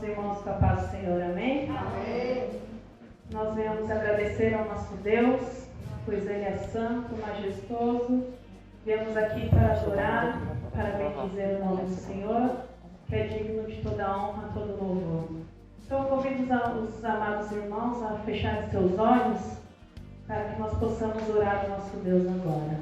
irmãos com a paz do Senhor, amém? Amém. Nós viemos agradecer ao nosso Deus, pois Ele é santo, majestoso. Viemos aqui para adorar, para bendizer o nome do Senhor, que é digno de toda honra, todo louvor. Então eu convido os amados irmãos a fecharem seus olhos, para que nós possamos orar ao nosso Deus agora.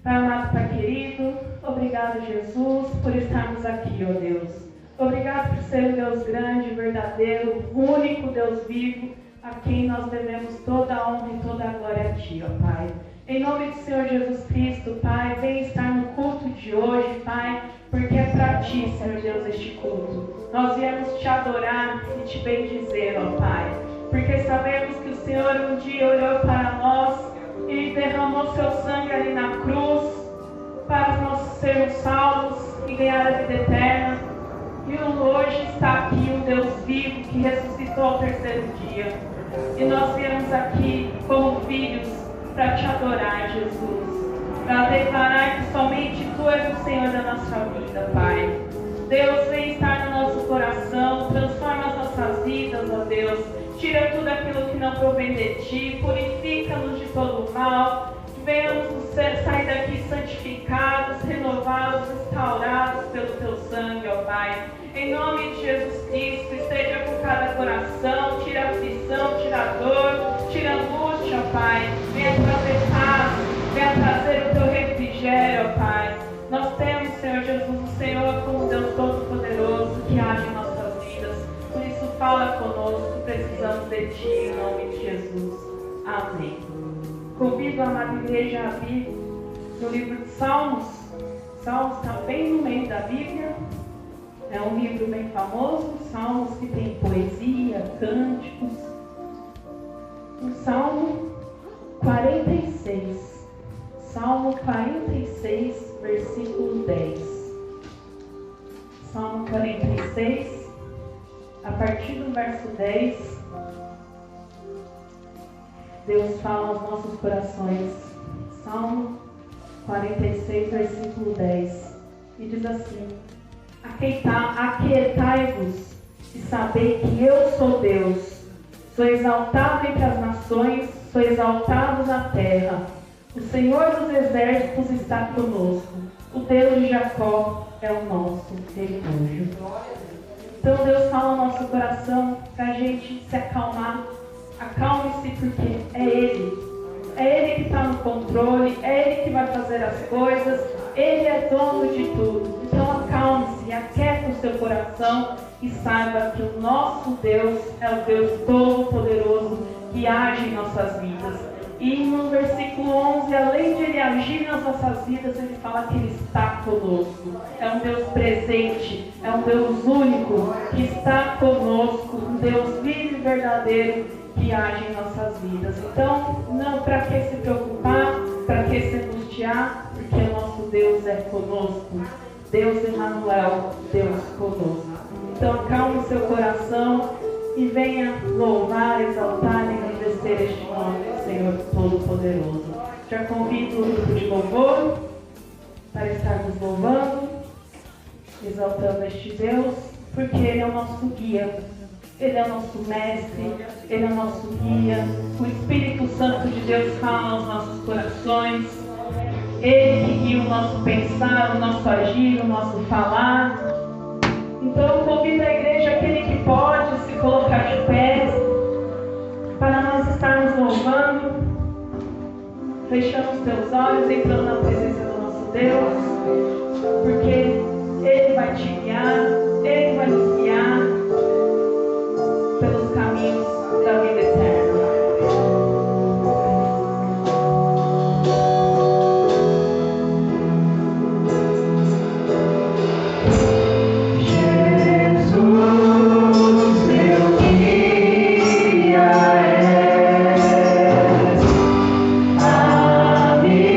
Pai amado, Pai querido, obrigado, Jesus, por estarmos aqui, ó Deus. Obrigado por ser um Deus grande, verdadeiro, único Deus vivo, a quem nós devemos toda a honra e toda a glória a Ti, ó Pai. Em nome do Senhor Jesus Cristo, Pai, vem estar no culto de hoje, Pai, porque é para Ti, Senhor Deus, este culto. Nós viemos Te adorar e Te bendizer, ó Pai, porque sabemos que o Senhor um dia olhou para nós e derramou Seu sangue ali na cruz, para nós sermos salvos e ganhar a vida eterna. E hoje está aqui um Deus vivo que ressuscitou ao terceiro dia. E nós viemos aqui como filhos para Te adorar, Jesus. Para declarar que somente Tu és o Senhor da nossa vida, Pai. Deus, vem estar no nosso coração, transforma as nossas vidas, ó Deus. Tira tudo aquilo que não provém de Ti, purifica-nos de todo o mal. Venhamos sair daqui santificados, renovados, restaurados pelo Teu sangue, ó Pai. Em nome de Jesus Cristo, esteja com cada coração, tira a aflição, tira a dor, tira a angústia, ó Pai. Venha trazer paz, venha trazer o Teu refrigério, ó Pai. Nós temos, Senhor Jesus, o Senhor como Deus Todo-Poderoso que age em nossas vidas. Por isso, fala conosco, precisamos de Ti, em nome de Jesus. Amém. Convido a amada igreja a abrir no livro de Salmos. Salmos está bem no meio da Bíblia. É um livro bem famoso. Salmos que tem poesia, cânticos. O Salmo 46. Salmo 46, versículo 10. Salmo 46, a partir do verso 10. Deus fala aos nossos corações. Salmo 46, versículo 10. E diz assim: Aquietai-vos e sabei que eu sou Deus. Sou exaltado entre as nações, sou exaltado na terra. O Senhor dos exércitos está conosco. O Deus de Jacó é o nosso refúgio. Então Deus fala ao nosso coração para a gente se acalmar. Acalme-se, porque é Ele. É Ele que está no controle, é Ele que vai fazer as coisas, Ele é dono de tudo. Então acalme-se, aquieta o seu coração e saiba que o nosso Deus é o Deus Todo-Poderoso que age em nossas vidas. E no versículo 11, além de Ele agir nas nossas vidas, Ele fala que Ele está conosco. É um Deus presente, é um Deus único que está conosco, um Deus vivo e verdadeiro que age em nossas vidas. Então, não para que se preocupar, para que se angustiar, porque o nosso Deus é conosco. Deus Emmanuel, Deus conosco. Então, acalme o seu coração e venha louvar, exaltar e engrandecer este nome do Senhor Todo-Poderoso. Já convido o grupo de louvor para estarmos louvando, exaltando este Deus, porque Ele é o nosso guia. Ele é o nosso mestre, Ele é o nosso guia. O Espírito Santo de Deus fala aos nossos corações. Ele que guia o nosso pensar, o nosso agir, o nosso falar. Então eu convido a igreja, aquele que pode, se colocar de pé, para nós estarmos louvando, fechando os teus olhos, entrando na presença do nosso Deus, porque Ele vai te guiar, Ele vai nos guiar pelos caminhos da vida eterna. Amigo,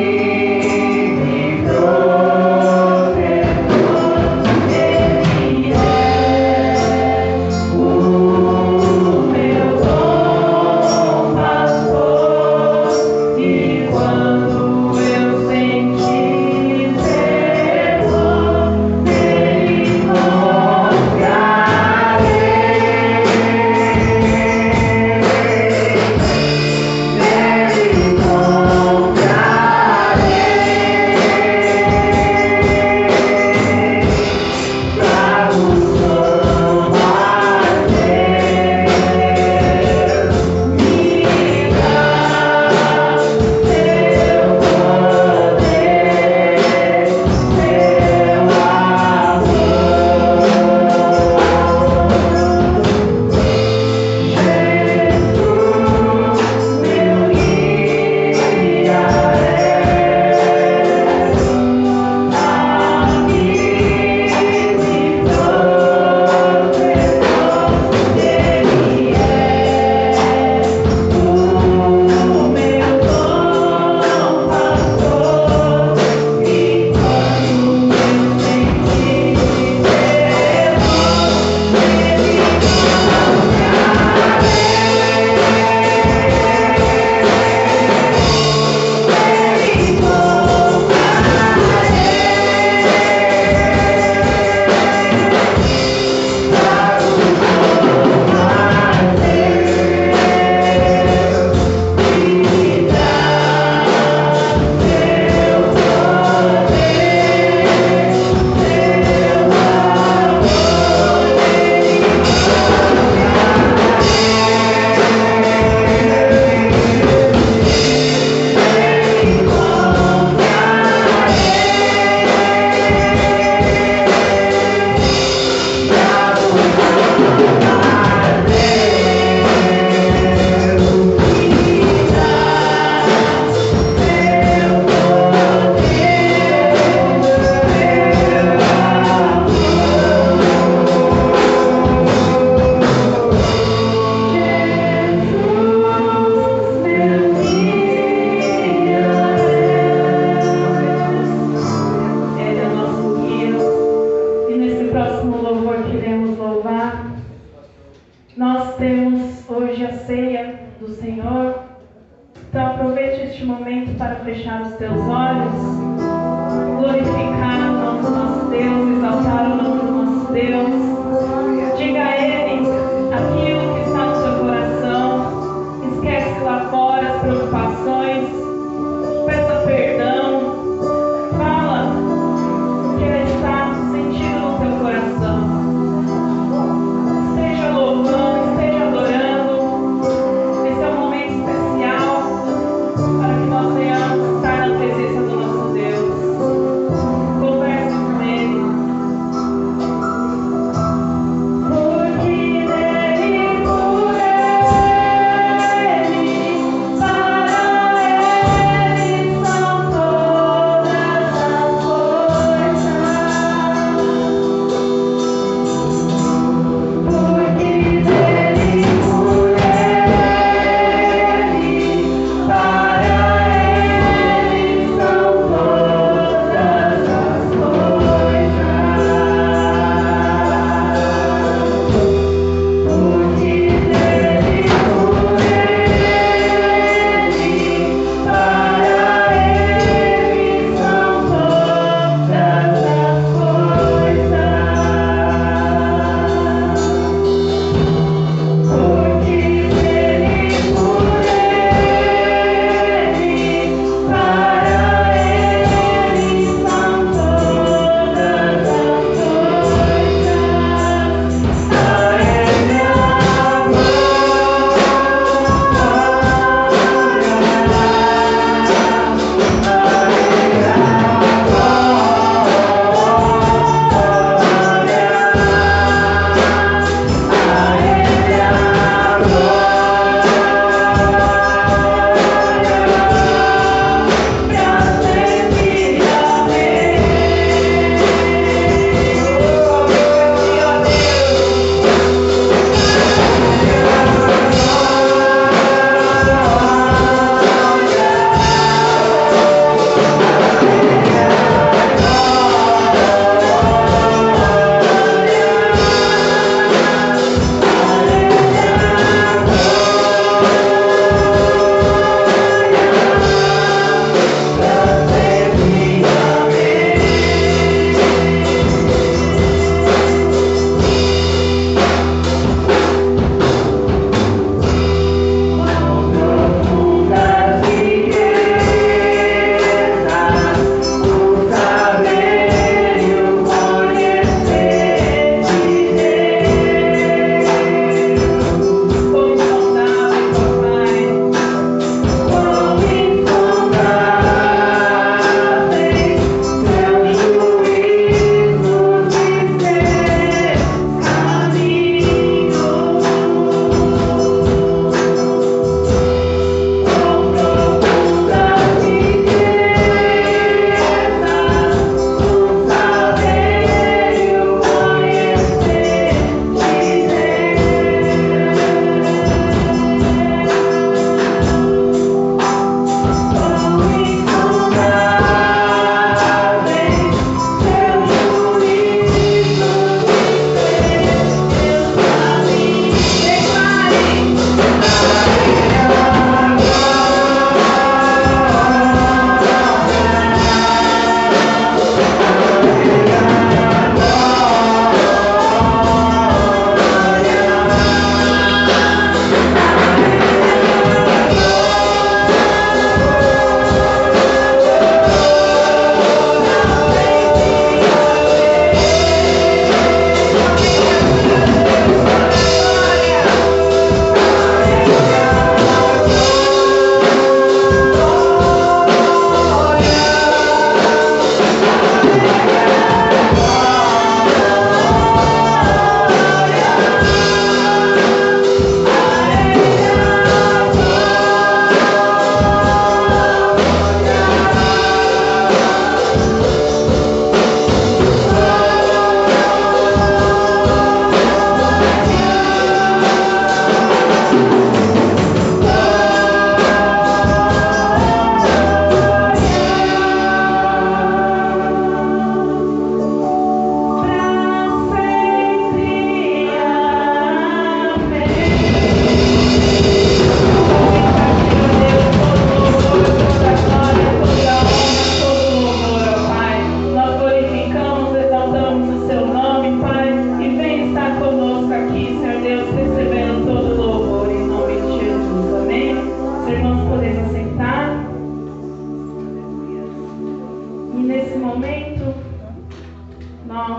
do Senhor. Então aproveite este momento para fechar os teus olhos, glorificar o nome do nosso Deus, exaltar o nome do nosso Deus. Diga a Ele aquilo que está no seu coração. Esquece lá fora as preocupações. Peça perdão. Fala o que Ele está sentindo no teu coração. Esteja louvando, esteja adorando. Esse é um momento especial para que nós venhamos estar na presença do nosso Deus.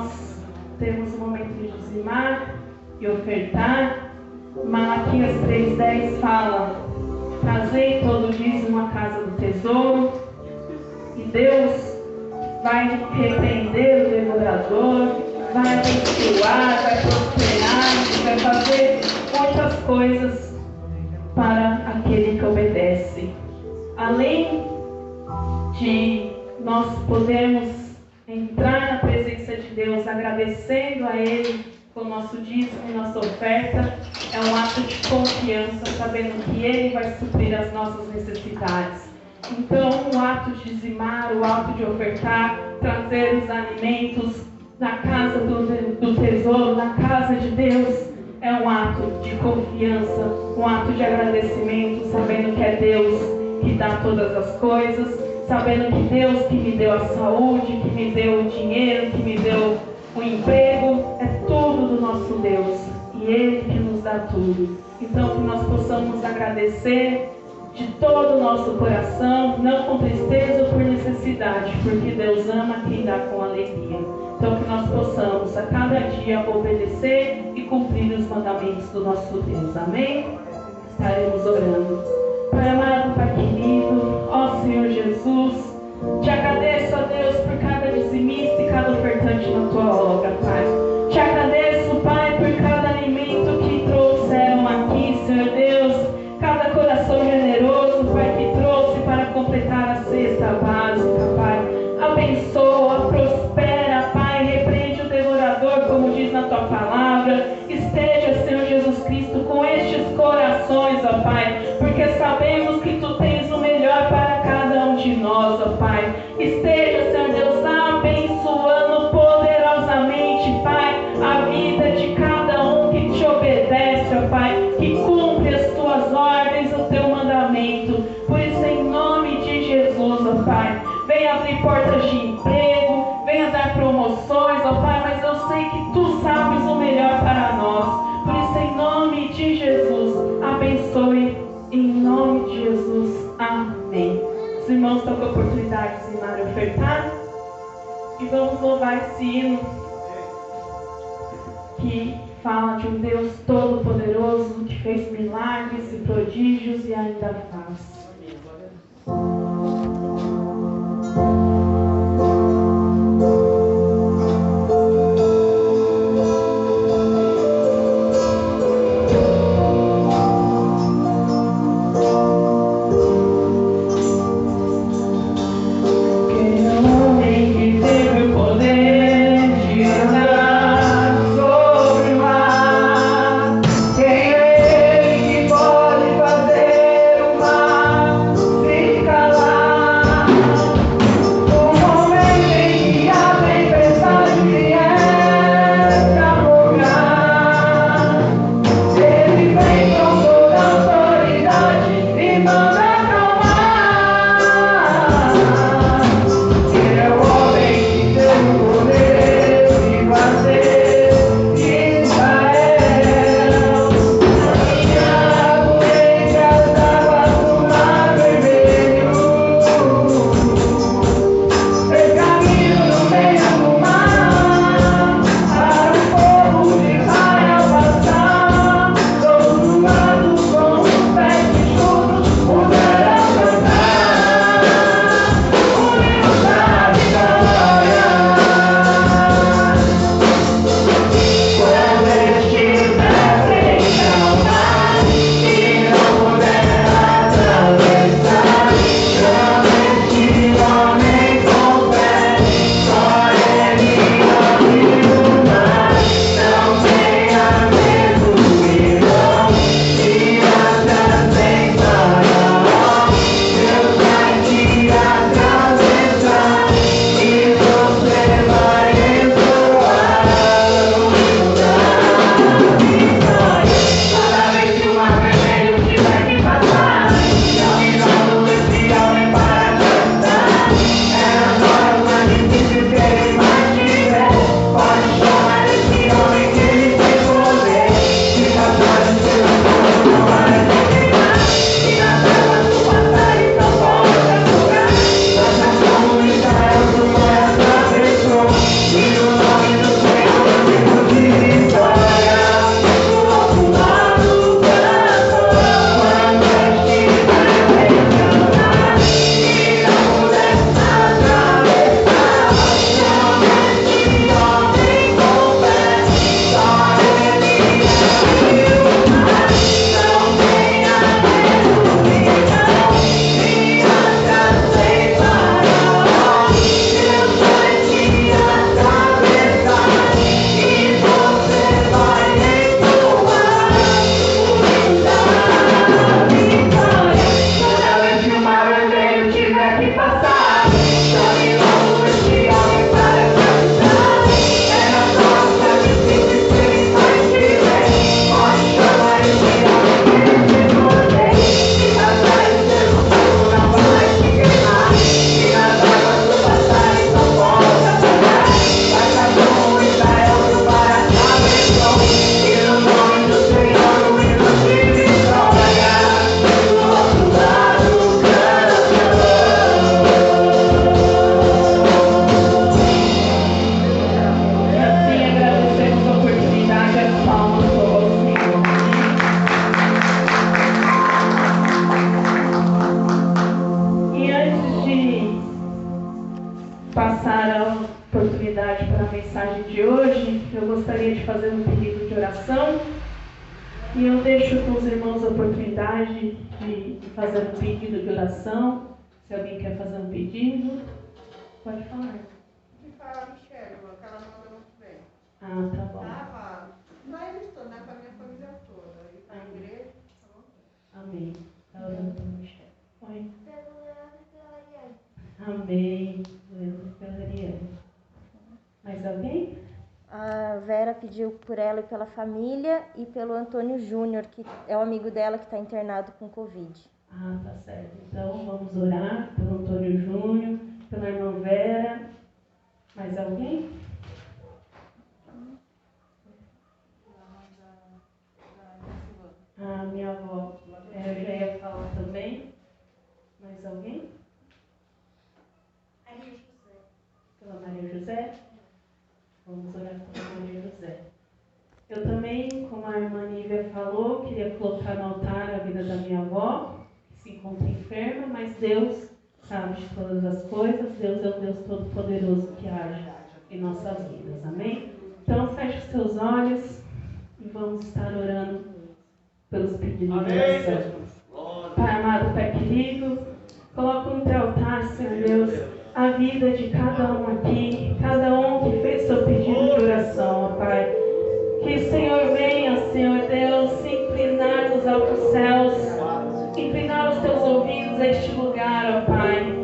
nós temos o momento de dizimar e ofertar. Malaquias 3,10 fala: trazei todo o dízimo à casa do tesouro. E Deus vai repreender o devorador, vai abençoar, vai prosperar, vai fazer muitas coisas para aquele que obedece. Além de nós podermos entrar na presença de Deus agradecendo a Ele com o nosso dízimo e nossa oferta, é um ato de confiança, sabendo que Ele vai suprir as nossas necessidades. Então, o ato de dizimar, o ato de ofertar, trazer os alimentos na casa do tesouro, na casa de Deus, é um ato de confiança, um ato de agradecimento, sabendo que é Deus que dá todas as coisas, sabendo que Deus que me deu a saúde, que me deu o dinheiro, que me deu o emprego, é tudo do nosso Deus, e Ele que nos dá tudo. Então, que nós possamos agradecer de todo o nosso coração, não com tristeza ou por necessidade, porque Deus ama quem dá com alegria. Então, que nós possamos a cada dia obedecer e cumprir os mandamentos do nosso Deus. Amém? Estaremos orando. Pai amado, Pai querido, ó Senhor Jesus, te agradeço, ó Deus, por cada dizimista e cada ofertante na tua obra, Pai. Te agradeço, Pai, por cada alimento que trouxeram aqui, Senhor Deus, cada coração generoso, Pai, que trouxe para completar a cesta básica, Pai. Abençoa, prospera, Pai, repreende o devorador, como diz na tua palavra. Esteja, Senhor Jesus Cristo, com estes corações, ó Pai, porque sabemos que tu tens o melhor para cada um de nós, ó Pai. Esteja, Senhor Deus, abençoando poderosamente, Pai, a vida de cada um que te obedece, ó Pai, que cumpre as tuas ordens, o teu mandamento. Por isso, em nome de Jesus, ó Pai, venha abrir portas de emprego, venha dar promoções, ó Pai, mas eu sei que tu sabes o melhor para nós. Por isso, em nome de Jesus, abençoe, em nome de Jesus, amém. Os irmãos estão com a oportunidade de dizimar e ofertar, e vamos louvar esse hino que fala de um Deus todo-poderoso que fez milagres e prodígios e ainda faz. Quem é ele que pode fazer o mar ficar mensagem de hoje, eu gostaria de fazer um pedido de oração. E eu deixo com os irmãos a oportunidade de fazer um pedido de oração. Se alguém quer fazer um pedido, pode falar. Que fala a Michelle, que ela manda muito bem. Ah, tá bom. Vai estudar com a minha família toda. E para a igreja, tá bom? Amém. Tá orando pela Michelle. Oi. Pelo Leandro e pela Ariane. Amém. Leandro e pela Ariane. Mais alguém? A Vera pediu por ela e pela família e pelo Antônio Júnior, que é o amigo dela que está internado com Covid. Ah, tá certo. Então vamos orar pelo Antônio Júnior, pela irmã Vera. Mais alguém? Ah, minha avó. Eu já ia falar também. Mais alguém? Maria José. Pela Maria José? Vamos orar pela Maria José. Eu também, como a irmã Nívia falou, queria colocar no altar a vida da minha avó, que se encontra enferma, mas Deus sabe de todas as coisas. Deus é o Deus Todo-Poderoso que age em nossas vidas. Amém? Então, feche os seus olhos e vamos estar orando pelos pedidos de oração. Pai amado, Pai querido, coloco no teu altar, Senhor Deus, a vida de cada um aqui, cada um que fez seu pedido de oração, ó Pai. Que o Senhor venha, Senhor Deus, se inclinar nos altos céus, inclinar os teus ouvidos a este lugar, ó Pai.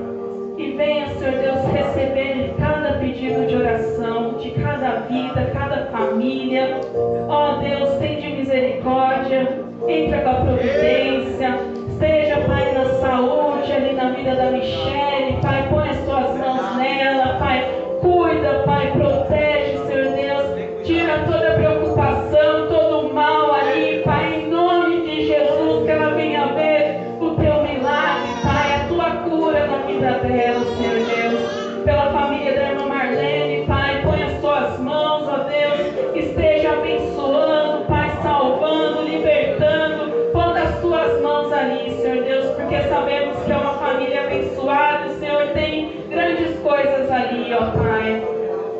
E venha, Senhor Deus, receber cada pedido de oração, de cada vida, cada família. Ó Deus, tende misericórdia, entra com a providência. Esteja, Pai, na saúde, ali na vida da Michelle, Pai, põe as tuas mãos nela, Pai. Cuida, Pai, protege, Senhor Deus. Tira toda a preocupação, todo o mal ali, Pai, em nome de Jesus, que ela venha ver o teu milagre, Pai, a tua cura na vida dela, Senhor Deus. Pela família da irmã Marlene, Pai, põe as tuas mãos, ó Deus, esteja abençoando, Pai, salvando, libertando, pondo as tuas mãos ali, Senhor Deus, porque sabemos que é uma família abençoada, o Senhor tem grandes coisas ali, ó Pai.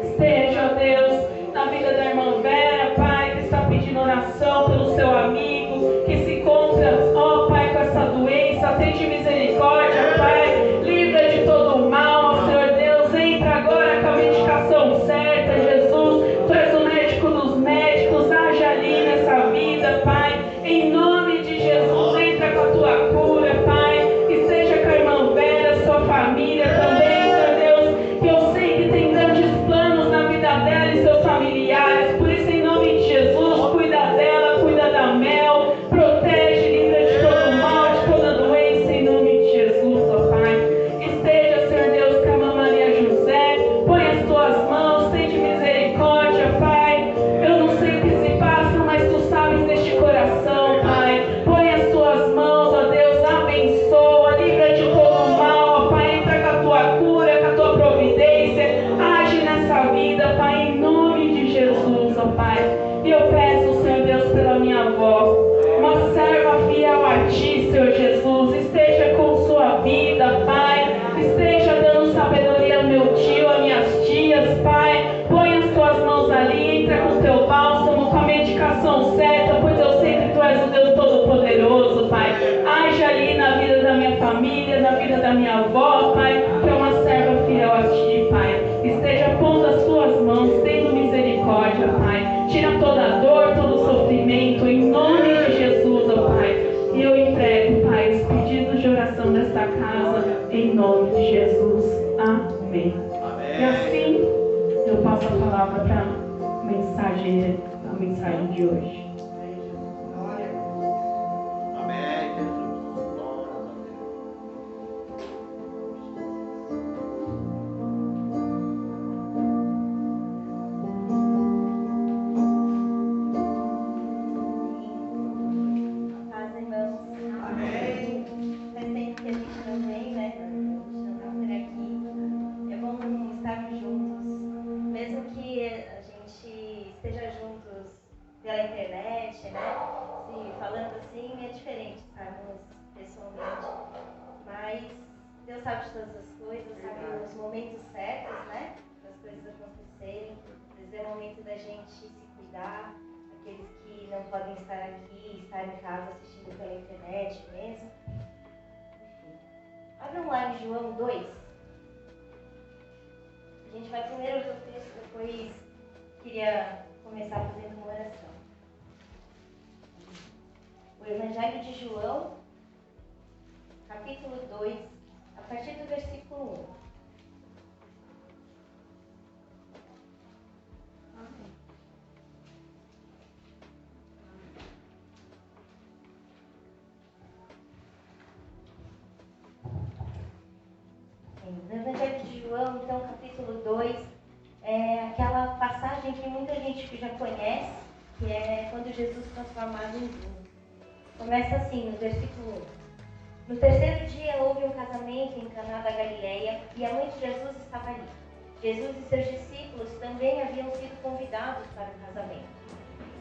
Esteja, ó Deus, na vida da irmã Vera, Pai, que está pedindo oração pelo seu amigo, que se encontra, ó Pai, com essa doença, atende misericórdia, Pai, livra de todo o mal, ó Senhor Deus, entra agora com a medicação certa, Jesus, tu és o médico dos médicos, age ali nessa vida, Pai, em nome de Jesus, entra com a tua cura, Pai, que seja com a irmã Vera, sua família também, Senhor Deus, que eu sei que tem grandes planos na vida dela e seus familiares, por isso em nome de Jesus, cuida dela, cuida da Mel, protege, livra de todo mal, de toda doença, em nome de Jesus, ó Pai. Esteja, Senhor Deus, com a irmã Maria José, põe as tuas mãos, tende misericórdia, Pai. Eu não sei o que se passa, mas tu sabes deste coração, Pai. Põe as tuas mãos, ó Deus, abençoa, livra de todo mal, ó Pai. Entra com a tua cura, com a tua providência, age nessa vida, Pai, em nome de Jesus, ó Pai. E eu peço, Senhor Deus, pela minha avó, uma serva fiel a Ti, Senhor Jesus, esteja com sua vida, Pai, esteja dando sabedoria ao meu tio, às minhas tias, Pai, põe as tuas mãos ali, entra com o teu bálsamo, com a medicação certa, pois eu sei que Tu és o Deus Todo-Poderoso, Pai, age ali na vida da minha família, na vida da minha avó, Pai, que é uma serva fiel a Ti, Pai, esteja pondo as tuas mãos, tendo misericórdia, Pai, tira toda a dor, todo o sofrimento, em nome de Jesus, ó Pai. E eu entrego, Pai, os pedidos de oração desta casa, em nome de Jesus. Amém. E assim, eu passo a palavra para a mensagem de hoje. Amém, Jesus. Glória a Deus. Paz, irmãos. Amém. Faz tempo que a gente não vem, né? A gente não tá por aqui. É bom estarmos juntos. Mesmo que a gente esteja juntos pela internet, né? Se falando assim, é diferente estarmos pessoalmente. Mas Deus sabe de todas as coisas, sabe os momentos certos, né? Para as coisas acontecerem. vezes é momento da gente se cuidar, aqueles que não podem estar aqui, estar em casa assistindo pela internet mesmo. Enfim. Abre lá em João 2. A gente vai primeiro ler o texto, depois queria começar fazendo uma oração. O Evangelho de João, capítulo 2, a partir do versículo 1. No Evangelho de João, então, capítulo 2, é aquela passagem que muita gente já conhece, que é quando Jesus transformado em vinho. Começa assim, no versículo 1. No terceiro dia houve um casamento em Caná da Galileia e a mãe de Jesus estava ali. Jesus e seus discípulos também haviam sido convidados para o casamento.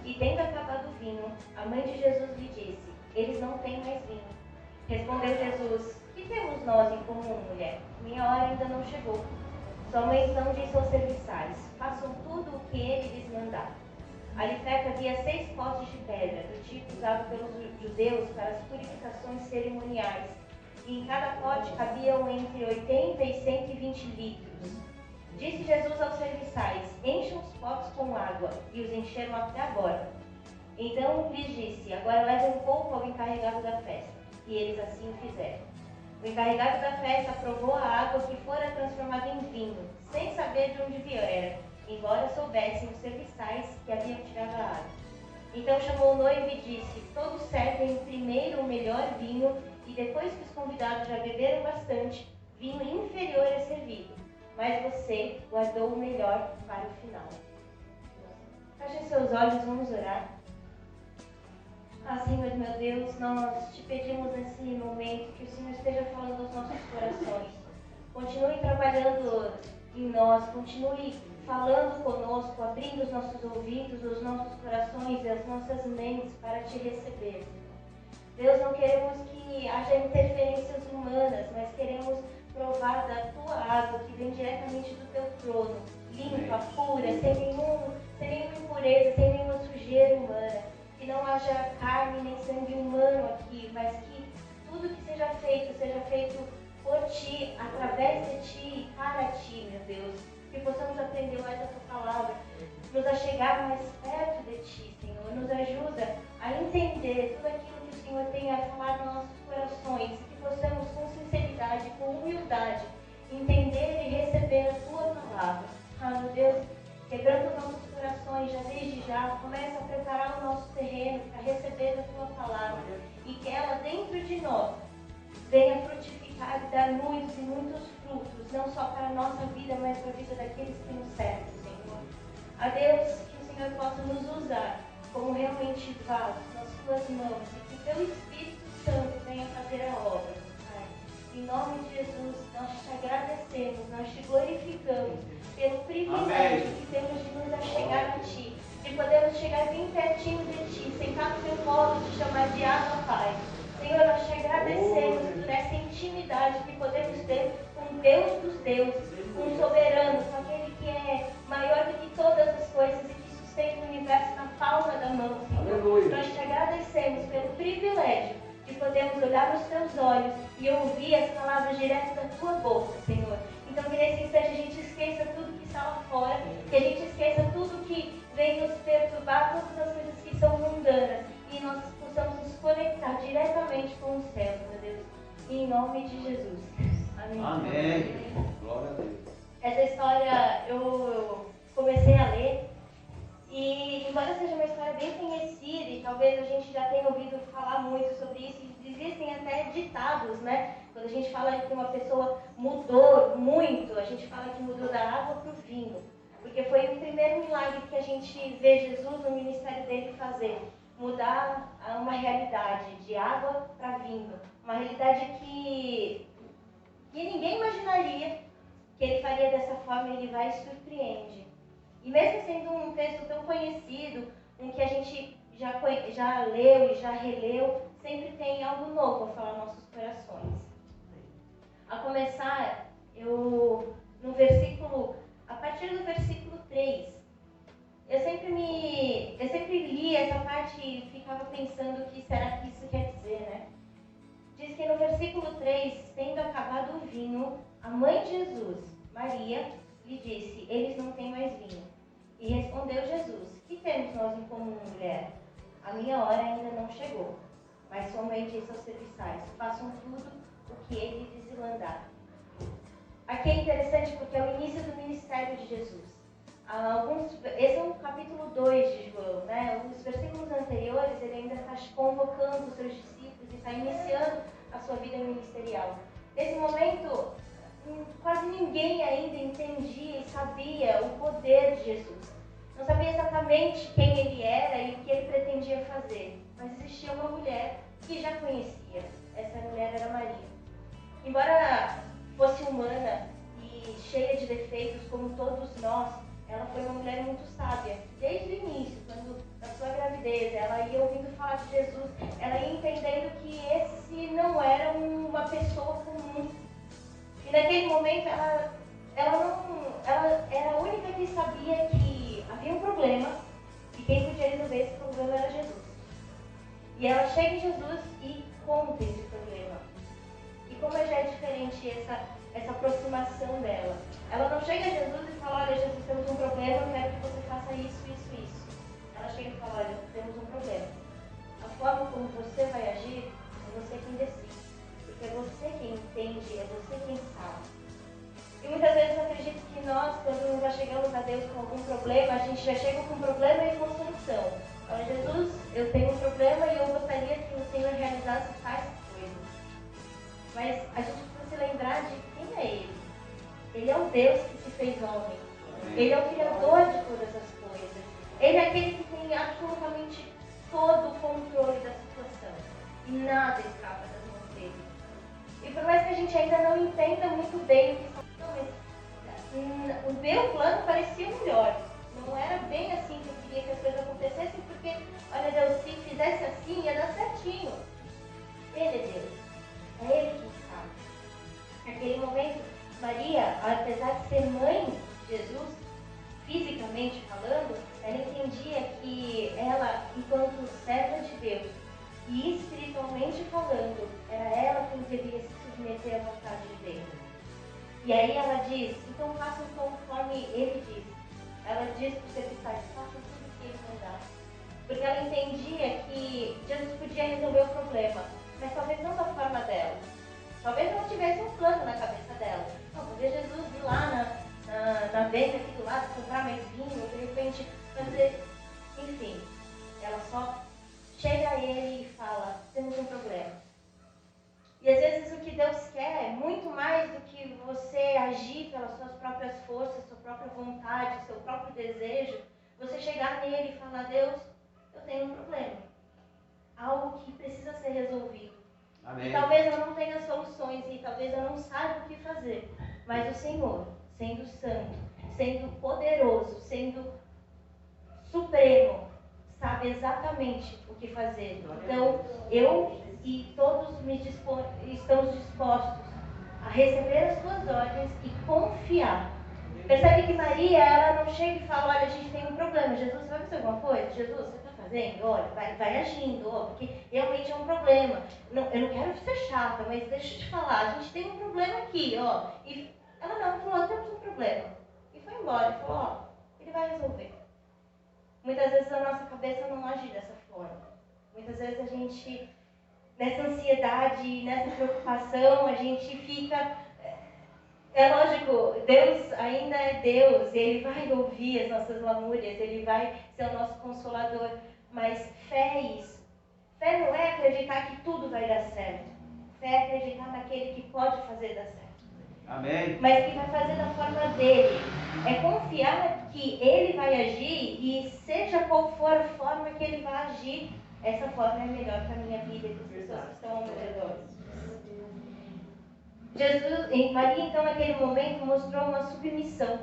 E tendo acabado o vinho, a mãe de Jesus lhe disse: eles não têm mais vinho. Respondeu Jesus: que temos nós em comum, mulher? Minha hora ainda não chegou. Sua mãe então disse aos serviçais: façam tudo o que ele lhes mandar. Ali perto havia 6 potes de pedra, do tipo usado pelos judeus para as purificações cerimoniais, e em cada pote cabiam entre 80 e 120 litros. Disse Jesus aos serviçais: encham os potes com água, e os encheram até agora. Então lhes disse: agora levem um pouco ao encarregado da festa. E eles assim fizeram. O encarregado da festa provou a água que fora transformada em vinho, sem saber de onde viera, embora soubessem os serviçais que haviam tirado a água. Então chamou o noivo e disse: todos servem primeiro o melhor vinho, e depois que os convidados já beberam bastante, vinho inferior é servido. Mas você guardou o melhor para o final. Feche seus olhos, vamos orar. Senhor meu Deus, nós te pedimos nesse momento que o Senhor esteja falando aos nossos corações. Continue trabalhando em nós, continue falando conosco, abrindo os nossos ouvidos, os nossos corações e as nossas mentes para te receber. Deus, não queremos que haja interferências humanas, mas queremos provar da tua água que vem diretamente do teu trono, limpa, pura, sem nenhuma impureza, sem nenhuma sujeira humana. Que não haja carne nem sangue humano aqui, mas que tudo que seja feito por ti, através de ti e para ti, meu Deus. Que possamos aprender mais a tua palavra, nos achegar mais perto de ti, Senhor. Nos ajuda a entender tudo aquilo que o Senhor tem a falar nos nossos corações. Que possamos com sinceridade, com humildade, entender e receber a tua palavra. Meu Deus, quebrando os nossos corações, já desde já, começa a preparar o nosso terreno para receber a tua palavra e que ela dentro de nós venha frutificar e dar muitos e muitos frutos, não só para a nossa vida, mas para a vida daqueles que nos servem, Senhor. A Deus, que o Senhor possa nos usar como realmente vasos nas tuas mãos e que teu Espírito Santo venha fazer a obra, Pai. Em nome de Jesus, nós te agradecemos, nós te glorificamos pelo privilégio que temos de nos achegar a Ti, de podermos chegar bem pertinho de Ti, sentar no Teu colo, te chamar de Abba, Pai. Senhor, nós te agradecemos por essa intimidade que podemos ter com o Deus dos deuses, com o soberano, com aquele que é maior do que todas as coisas e que sustenta o universo na palma da mão, Senhor. Aleluia. Nós te agradecemos pelo privilégio de podermos olhar nos Teus olhos e ouvir as palavras direto da Tua boca, Senhor. Então, que nesse instante a gente esqueça tudo que está lá fora, que a gente esqueça tudo que vem nos perturbar, todas as coisas que são mundanas, e nós possamos nos conectar diretamente com os céus, meu Deus. Em nome de Jesus. Amém. Amém. Glória a Deus. Essa história eu comecei a ler, e embora seja uma história bem conhecida, e talvez a gente já tenha ouvido falar muito sobre isso, existem até ditados, né? Quando a gente fala que uma pessoa mudou muito, a gente fala que mudou da água para o vinho. Porque foi o primeiro milagre que a gente vê Jesus no ministério dele fazer. Mudar uma realidade de água para vinho. Uma realidade que ninguém imaginaria que ele faria dessa forma, ele vai e surpreende. E mesmo sendo um texto tão conhecido, um que a gente já leu e já releu, sempre tem algo novo a falar nos nossos corações. A começar, a partir do versículo 3, essa parte ficava pensando o que será que isso quer dizer, né? Diz que no versículo 3, tendo acabado o vinho, a mãe de Jesus, Maria, lhe disse, eles não têm mais vinho. E respondeu Jesus, que temos nós em comum, mulher? A minha hora ainda não chegou. Mas sua mãe disse aos serviçais, façam tudo o que ele lhes mandar. Aqui é interessante porque é o início do ministério de Jesus. Esse é o capítulo 2 de João, né? Os versículos anteriores, ele ainda está convocando os seus discípulos e está iniciando a sua vida ministerial. Nesse momento, quase ninguém ainda entendia e sabia o poder de Jesus. Não sabia exatamente quem ele era e o que ele pretendia fazer. Mas existia uma mulher que já conhecia. Essa mulher era Maria. Embora fosse humana e cheia de defeitos, como todos nós, ela foi uma mulher muito sábia. Desde o início, quando na sua gravidez, ela ia ouvindo falar de Jesus, ela ia entendendo que esse não era uma pessoa comum. E naquele momento, ela era a única que sabia que havia um problema e quem podia resolver esse problema era Jesus. E ela chega em Jesus e conta esse problema. E como já é diferente essa aproximação dela. Ela não chega a Jesus e fala, olha, Jesus, temos um problema, eu quero que você faça isso, isso, isso. Ela chega e fala, olha, temos um problema. A forma como você vai agir, é você quem decide. Porque é você quem entende, é você quem sabe. E muitas vezes eu acredito que nós, quando já chegamos a Deus com algum problema, a gente já chega com um problema e com uma solução. Fala, Jesus, eu tenho um problema e eu gostaria que o Senhor realizasse tais coisas. Mas a gente precisa se lembrar de quem é Ele. Ele é o Deus que se fez homem. Ele é o Criador de todas as coisas. Ele é aquele que tem absolutamente todo o controle da situação. E nada escapa das mãos dele. E por mais que a gente ainda não entenda muito bem o que está o meu plano parecia melhor. Não era bem assim que eu queria que as coisas acontecessem, porque, olha Deus, se fizesse assim ia dar certinho. Ele é Deus. É Ele quem sabe. Naquele momento, Maria, apesar de ser mãe de Jesus, fisicamente falando, ela entendia que ela, enquanto serva de Deus e espiritualmente falando, era ela quem deveria se submeter à vontade de Deus. E aí ela diz, então façam conforme ele diz. Ela diz para os serviçais, façam tudo o que ele mandar. Porque ela entendia que Jesus podia resolver o problema, mas talvez não da forma dela. Talvez não tivesse um plano na cabeça dela. Não, talvez Jesus ir lá na venda aqui do lado, comprar mais vinho, de repente fazer... Enfim, ela só chega a ele e fala, temos um problema. E às vezes o que Deus quer é muito mais do que você agir pelas suas próprias forças, sua própria vontade, seu próprio desejo. Você chegar nele e falar, Deus, eu tenho um problema. Algo que precisa ser resolvido. Amém. E talvez eu não tenha soluções e talvez eu não saiba o que fazer. Mas o Senhor, sendo santo, sendo poderoso, sendo supremo, sabe exatamente o que fazer. Então, eu e todos estamos dispostos a receber as suas ordens e confiar. Percebe que Maria, ela não chega e fala, olha, a gente tem um problema, Jesus, você vai fazer alguma coisa? Jesus, você está fazendo? Olha, vai agindo, ó, porque realmente é um problema. Não, eu não quero ser chata, mas deixa eu te falar, a gente tem um problema aqui, ó. E ela não, falou, temos um problema. E foi embora, e falou, ó, ele vai resolver. Muitas vezes a nossa cabeça não age dessa forma. Muitas vezes a gente, nessa ansiedade, nessa preocupação, a gente fica... É lógico, Deus ainda é Deus, Ele vai ouvir as nossas lamúrias, Ele vai ser o nosso consolador. Mas fé é isso. Fé não é acreditar que tudo vai dar certo. Fé é acreditar naquele que pode fazer dar certo. Amém. Mas que vai fazer da forma dele. É confiar que ele vai agir e seja qual for a forma que ele vai agir, essa forma é melhor para a minha vida e para as pessoas que estão ao meu redor. Maria, então, naquele momento, mostrou uma submissão.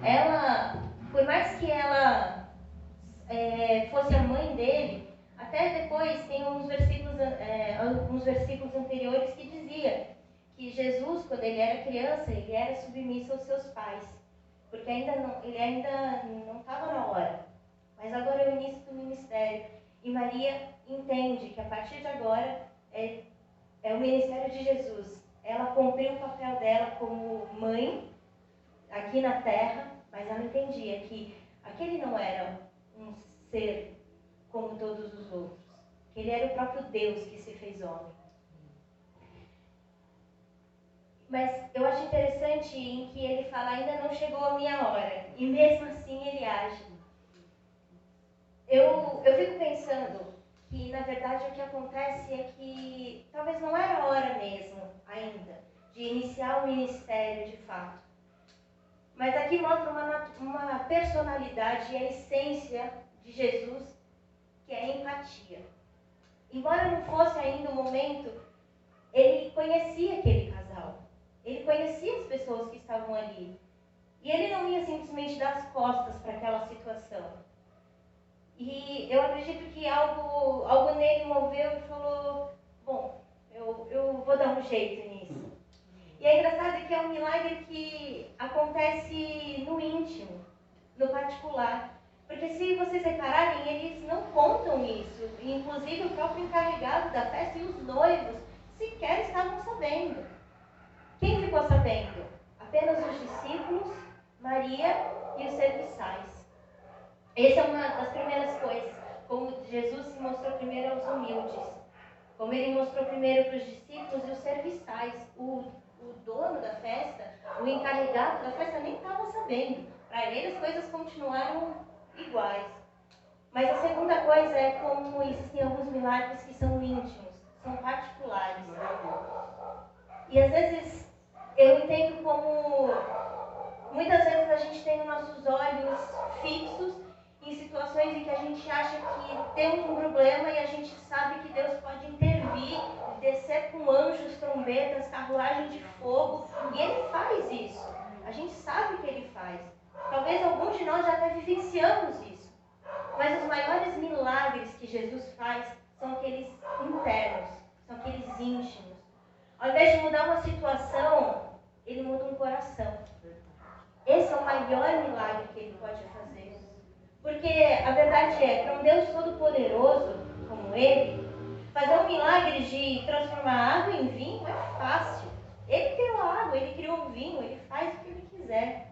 Ela, por mais que ela fosse a mãe dele, até depois tem alguns versículos anteriores que dizia que Jesus, quando ele era criança, ele era submisso aos seus pais, porque ele ainda não estava na hora. Mas agora é o início do ministério. partir de agora é o ministério de Jesus. Ela cumpriu o papel dela como mãe aqui na terra, mas ela entendia que aquele não era um ser como todos os outros, que ele era o próprio Deus que se fez homem. Mas eu acho interessante em que ele fala, ainda não chegou a minha hora, e mesmo assim ele age. Eu fico pensando que, na verdade, o que acontece é que talvez não era a hora mesmo, ainda, de iniciar o ministério de fato. Mas aqui mostra uma personalidade e a essência de Jesus, que é a empatia. Embora não fosse ainda o momento, ele conhecia aquele casal. Ele conhecia as pessoas que estavam ali. E ele não ia simplesmente dar as costas para aquela situação. E eu acredito que algo nele moveu e falou, bom, eu vou dar um jeito nisso. E é engraçado que é um milagre que acontece no íntimo, no particular. Porque se vocês repararem, eles não contam isso. Inclusive o próprio encarregado da festa e os noivos sequer estavam sabendo. Quem ficou sabendo? Apenas os discípulos, Maria e os serviçais. Essa é uma das primeiras coisas, como Jesus se mostrou primeiro aos humildes. Como ele mostrou primeiro para os discípulos e os serviçais. O dono da festa, o encarregado da festa nem estava sabendo. Para ele as coisas continuaram iguais. Mas a segunda coisa é como existem alguns milagres que são íntimos, são particulares. E às vezes eu entendo como muitas vezes a gente tem os nossos olhos fixos em situações em que a gente acha que temos um problema e a gente sabe que Deus pode intervir, descer com anjos, trombetas, carruagem de fogo, e Ele faz isso. A gente sabe que Ele faz. Talvez alguns de nós já até vivenciamos isso. Mas os maiores milagres que Jesus faz são aqueles internos, são aqueles íntimos. Ao invés de mudar uma situação, Ele muda um coração. Esse é o maior milagre que Ele pode fazer. Porque a verdade é, para um Deus todo-poderoso como Ele, fazer um milagre de transformar água em vinho é fácil. Ele criou a água, Ele criou o vinho, Ele faz o que Ele quiser.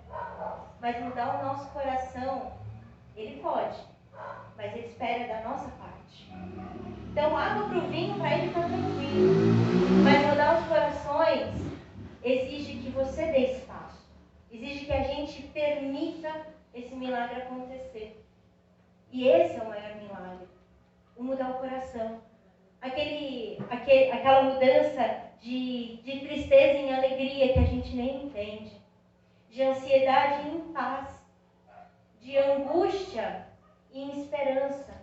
Mas mudar o nosso coração, Ele pode. Mas Ele espera da nossa parte. Então, água para o vinho, para Ele está tranquilo. Mas mudar os corações exige que você dê espaço. Exige que a gente permita esse milagre acontecer. E esse é o maior milagre. O mudar o coração. Aquela mudança de tristeza em alegria que a gente nem entende. De ansiedade em paz. De angústia em esperança.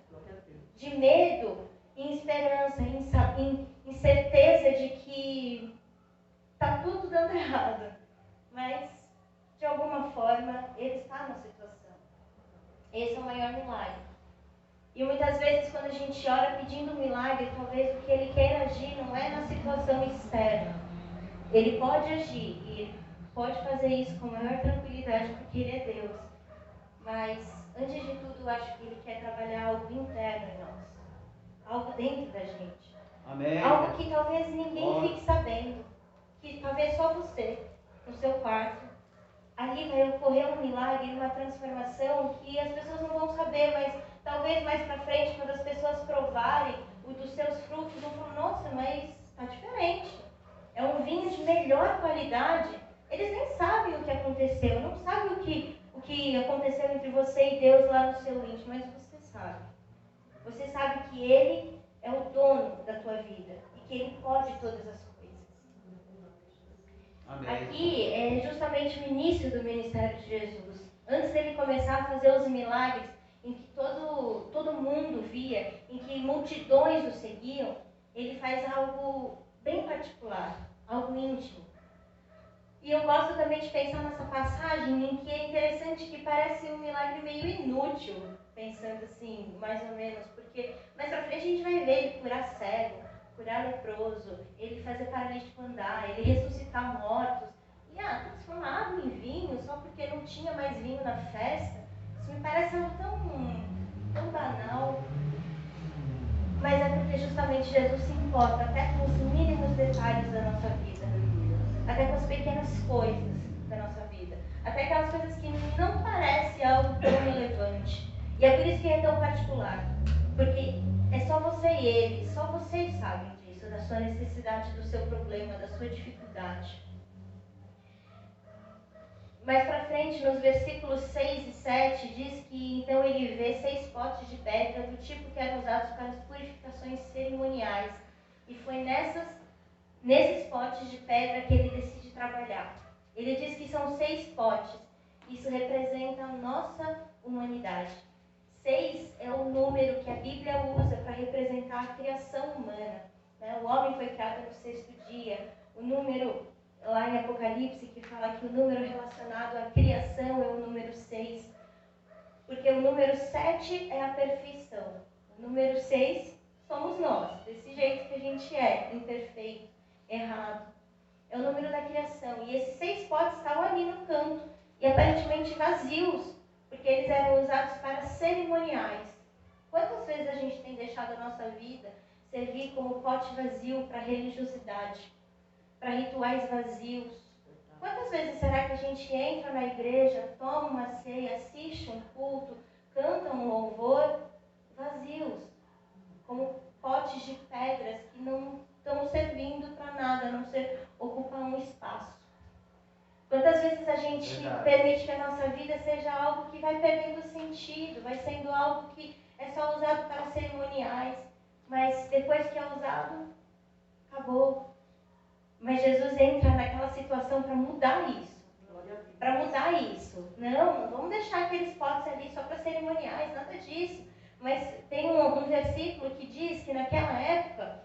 De medo em esperança. Em certeza de que está tudo dando errado. Mas, de alguma forma, Ele está na situação. Esse é o maior milagre. E muitas vezes, quando a gente ora pedindo um milagre, talvez o que Ele queira agir não é na situação externa. Ele pode agir e Ele pode fazer isso com a maior tranquilidade, porque Ele é Deus. Mas, antes de tudo, eu acho que Ele quer trabalhar algo interno em nós. Algo dentro da gente. Amém. Algo que talvez ninguém fique sabendo. Que talvez só você, no seu quarto, ali vai ocorrer um milagre, uma transformação que as pessoas não vão saber, mas talvez mais pra frente, quando as pessoas provarem dos seus frutos, vão falar, nossa, mas está diferente. É um vinho de melhor qualidade. Eles nem sabem o que aconteceu, não sabem o que aconteceu entre você e Deus lá no seu íntimo, mas você sabe. Você sabe que Ele é o dono da tua vida e que Ele pode todas as coisas. Amém. Aqui é justamente o início do ministério de Jesus. Antes dele começar a fazer os milagres em que todo mundo via, em que multidões o seguiam, ele faz algo bem particular, algo íntimo. E eu gosto também de pensar nessa passagem em que é interessante que parece um milagre meio inútil, pensando assim, mais ou menos, porque mais pra frente a gente vai ver ele curar cego, curar leproso, ele fazer paralítico andar, ele ressuscitar mortos. E transformar água em vinho só porque não tinha mais vinho na festa, isso me parece algo tão banal. Mas é porque justamente Jesus se importa até com os mínimos detalhes da nossa vida, até com as pequenas coisas da nossa vida, até aquelas coisas que não parecem algo tão relevante. E é por isso que é tão particular, porque é só você e ele, só vocês sabem disso, da sua necessidade, do seu problema, da sua dificuldade. Mais para frente, nos versículos 6 e 7, diz que então ele vê 6 potes de pedra do tipo que eram usados para as purificações cerimoniais. E foi nesses potes de pedra que ele decide trabalhar. Ele diz que são 6 potes. Isso representa a nossa humanidade. 6 é o número que a Bíblia usa para representar a criação humana. O homem foi criado no 6º dia. O número lá em Apocalipse, que fala que o número relacionado à criação é o número 6, porque o número 7 é a perfeição, o número 6 somos nós, desse jeito que a gente é, imperfeito, errado. É o número da criação, e esses 6 potes estavam ali no canto, e aparentemente vazios, porque eles eram usados para cerimoniais. Quantas vezes a gente tem deixado a nossa vida servir como pote vazio para religiosidade? Para rituais vazios. Quantas vezes será que a gente entra na igreja, toma uma ceia, assiste um culto, canta um louvor, vazios, como potes de pedras que não estão servindo para nada, a não ser ocupar um espaço? Quantas vezes a gente permite que a nossa vida seja algo que vai perdendo sentido, vai sendo algo que é só usado para cerimoniais, mas depois que é usado, acabou. Mas Jesus entra naquela situação para mudar isso. Para mudar isso. Não vamos deixar aqueles potes ali só para cerimoniais, nada disso. Mas tem um versículo que diz que naquela época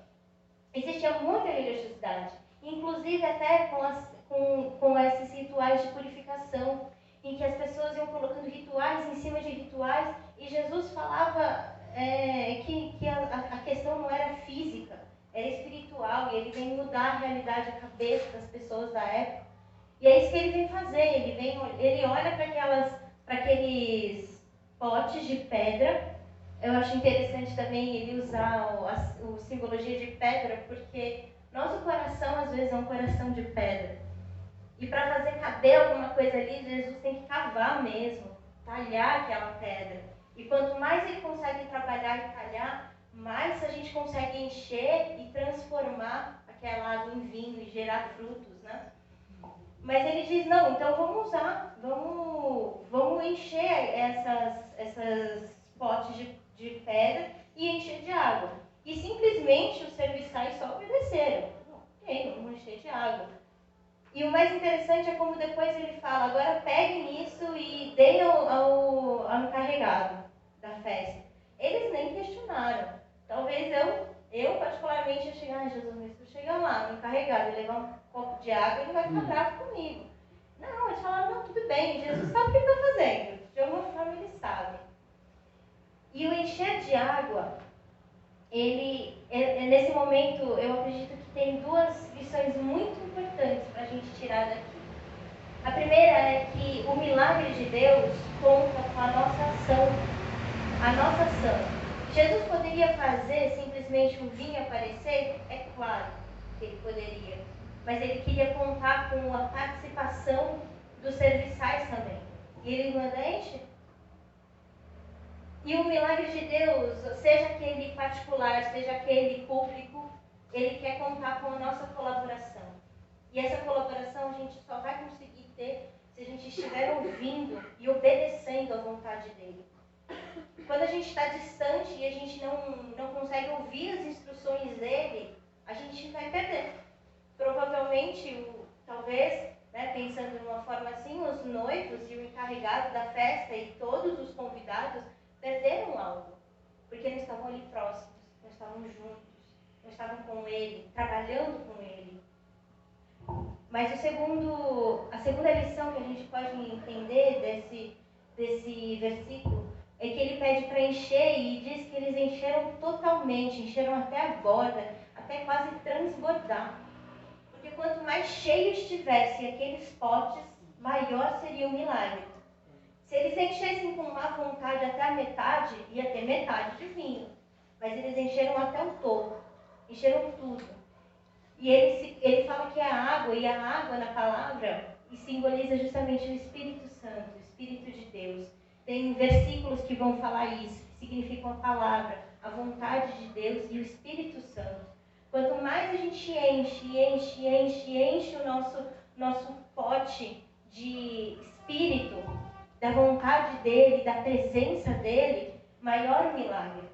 existia muita religiosidade. Inclusive até com esses rituais de purificação, em que as pessoas iam colocando rituais em cima de rituais. E Jesus falava que a questão não era física, era espiritual, e ele vem mudar a realidade, a cabeça das pessoas da época. E é isso que ele vem fazer, ele olha para aqueles potes de pedra. Eu acho interessante também ele usar a simbologia de pedra, porque nosso coração às vezes é um coração de pedra. E para fazer caber alguma coisa ali, Jesus tem que cavar mesmo, talhar aquela pedra. E quanto mais ele consegue trabalhar e talhar, mais a gente consegue encher e transformar aquela água em vinho e gerar frutos, né? Mas ele diz, não, então vamos encher essas potes de pedra e encher de água. E simplesmente os serviçais só obedeceram. Ok, vamos encher de água. E o mais interessante é como depois ele fala, agora peguem isso e deem ao encarregado da festa. Eles nem questionaram. Talvez eu particularmente ia chegar, Jesus, mas se eu chegar lá no encarregado e levar um copo de água, ele vai ficar bravo comigo. Não, eles falaram, não, tudo bem, Jesus sabe o que ele está fazendo. De alguma forma ele sabe. E o encher de água, nesse momento, eu acredito que tem 2 lições muito importantes para a gente tirar daqui. A primeira é que o milagre de Deus conta com a nossa ação. A nossa ação. Jesus poderia fazer simplesmente o vinho aparecer? É claro que ele poderia. Mas ele queria contar com a participação dos serviçais também. E ele manda encher. E o milagre de Deus, seja aquele particular, seja aquele público, ele quer contar com a nossa colaboração. E essa colaboração a gente só vai conseguir ter se a gente estiver ouvindo e obedecendo à vontade dele. Quando a gente está distante e a gente não consegue ouvir as instruções dele, a gente vai perder. Provavelmente, talvez, pensando de uma forma assim, os noivos e o encarregado da festa e todos os convidados perderam algo, porque não estavam ali próximos, não estavam juntos, não estavam com ele, trabalhando com ele. Mas a segunda lição que a gente pode entender desse versículo é que ele pede para encher e diz que eles encheram totalmente, encheram até a borda, até quase transbordar. Porque quanto mais cheio estivesse aqueles potes, maior seria o milagre. Se eles enchessem com má vontade até a metade, ia ter metade de vinho. mas eles encheram até o topo, encheram tudo. E ele fala que é a água, e a água na palavra simboliza justamente o Espírito Santo, o Espírito de Deus. Tem versículos que vão falar isso, que significam a palavra, a vontade de Deus e o Espírito Santo. Quanto mais a gente enche o nosso pote de Espírito, da vontade dele, da presença dele, maior o milagre.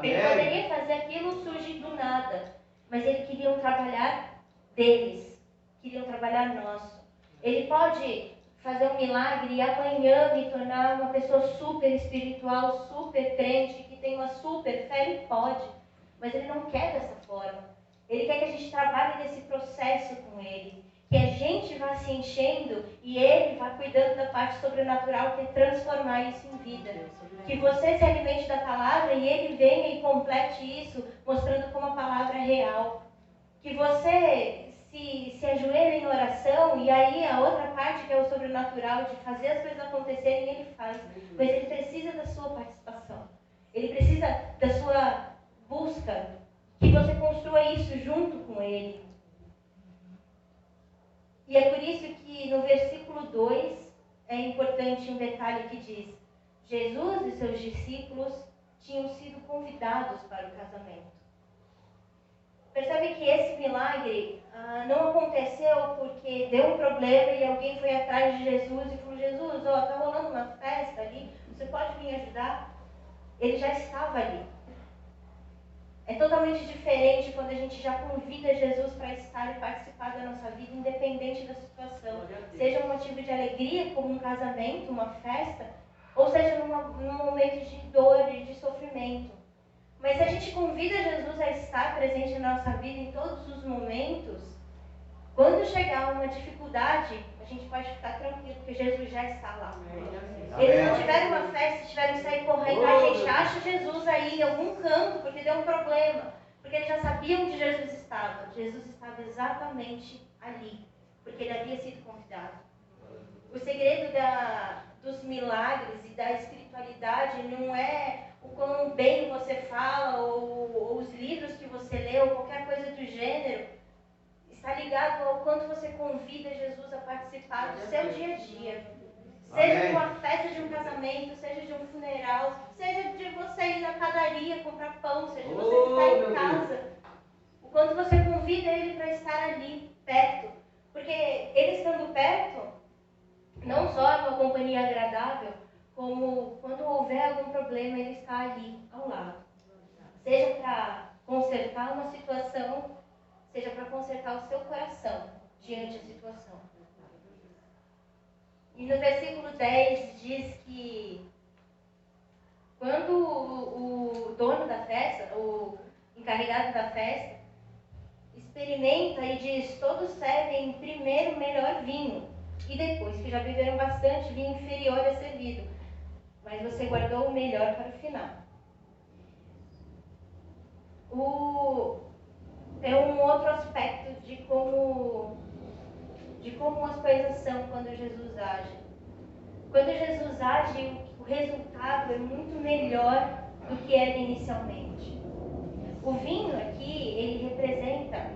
Ele poderia fazer aquilo surgir do nada, mas ele queria um trabalhar deles, queria um trabalhar nosso. Ele pode fazer um milagre e amanhã me tornar uma pessoa super espiritual, super crente, que tem uma super fé, ele pode, mas ele não quer dessa forma. Ele quer que a gente trabalhe nesse processo com ele, que a gente vá se enchendo e ele vá cuidando da parte sobrenatural, que é transformar isso em vida. Que você se alimente da palavra e ele venha e complete isso, mostrando como a palavra é real. Que você se ajoelhe em oração e aí a outra parte, que é o sobrenatural, de fazer as coisas acontecerem, ele faz. Mas ele precisa da sua participação. Ele precisa da sua busca. Que você construa isso junto com ele. E é por isso que no versículo 2 é importante um detalhe que diz: Jesus e seus discípulos tinham sido convidados para o casamento. Percebe que esse milagre não aconteceu porque deu um problema e alguém foi atrás de Jesus e falou: Jesus, está rolando uma festa ali, você pode me ajudar? Ele já estava ali. É totalmente diferente quando a gente já convida Jesus para estar e participar da nossa vida, independente da situação. Seja um motivo de alegria, como um casamento, uma festa, ou seja num momento de dor e de sofrimento. Mas se a gente convida Jesus a estar presente na nossa vida em todos os momentos, quando chegar uma dificuldade, a gente pode ficar tranquilo, porque Jesus já está lá. Eles não tiveram uma festa, tiveram que sair correndo. A gente acha Jesus aí em algum canto, porque deu um problema. Porque eles já sabiam onde Jesus estava. Jesus estava exatamente ali, porque ele havia sido convidado. O segredo dos milagres e da espiritualidade não é o quão bem você fala, ou os livros que você lê, ou qualquer coisa do gênero. Está ligado ao quanto você convida Jesus a participar do seu dia a dia. Seja de uma festa de um casamento, seja de um funeral, seja de você ir na padaria comprar pão, seja de você ficar em casa. O quanto você convida ele para estar ali, perto. Porque ele estando perto, não só é uma companhia agradável, como quando houver algum problema, ele está ali, ao lado. Seja para consertar uma situação, seja para consertar o seu coração diante da situação. E no versículo 10 diz que quando o dono da festa, o encarregado da festa, experimenta e diz: todos servem primeiro o melhor vinho, e depois que já beberam bastante, vinho inferior é servido, mas você guardou o melhor para o final. É um outro aspecto de como as coisas são quando Jesus age. Quando Jesus age, o resultado é muito melhor do que era inicialmente. O vinho aqui, ele representa,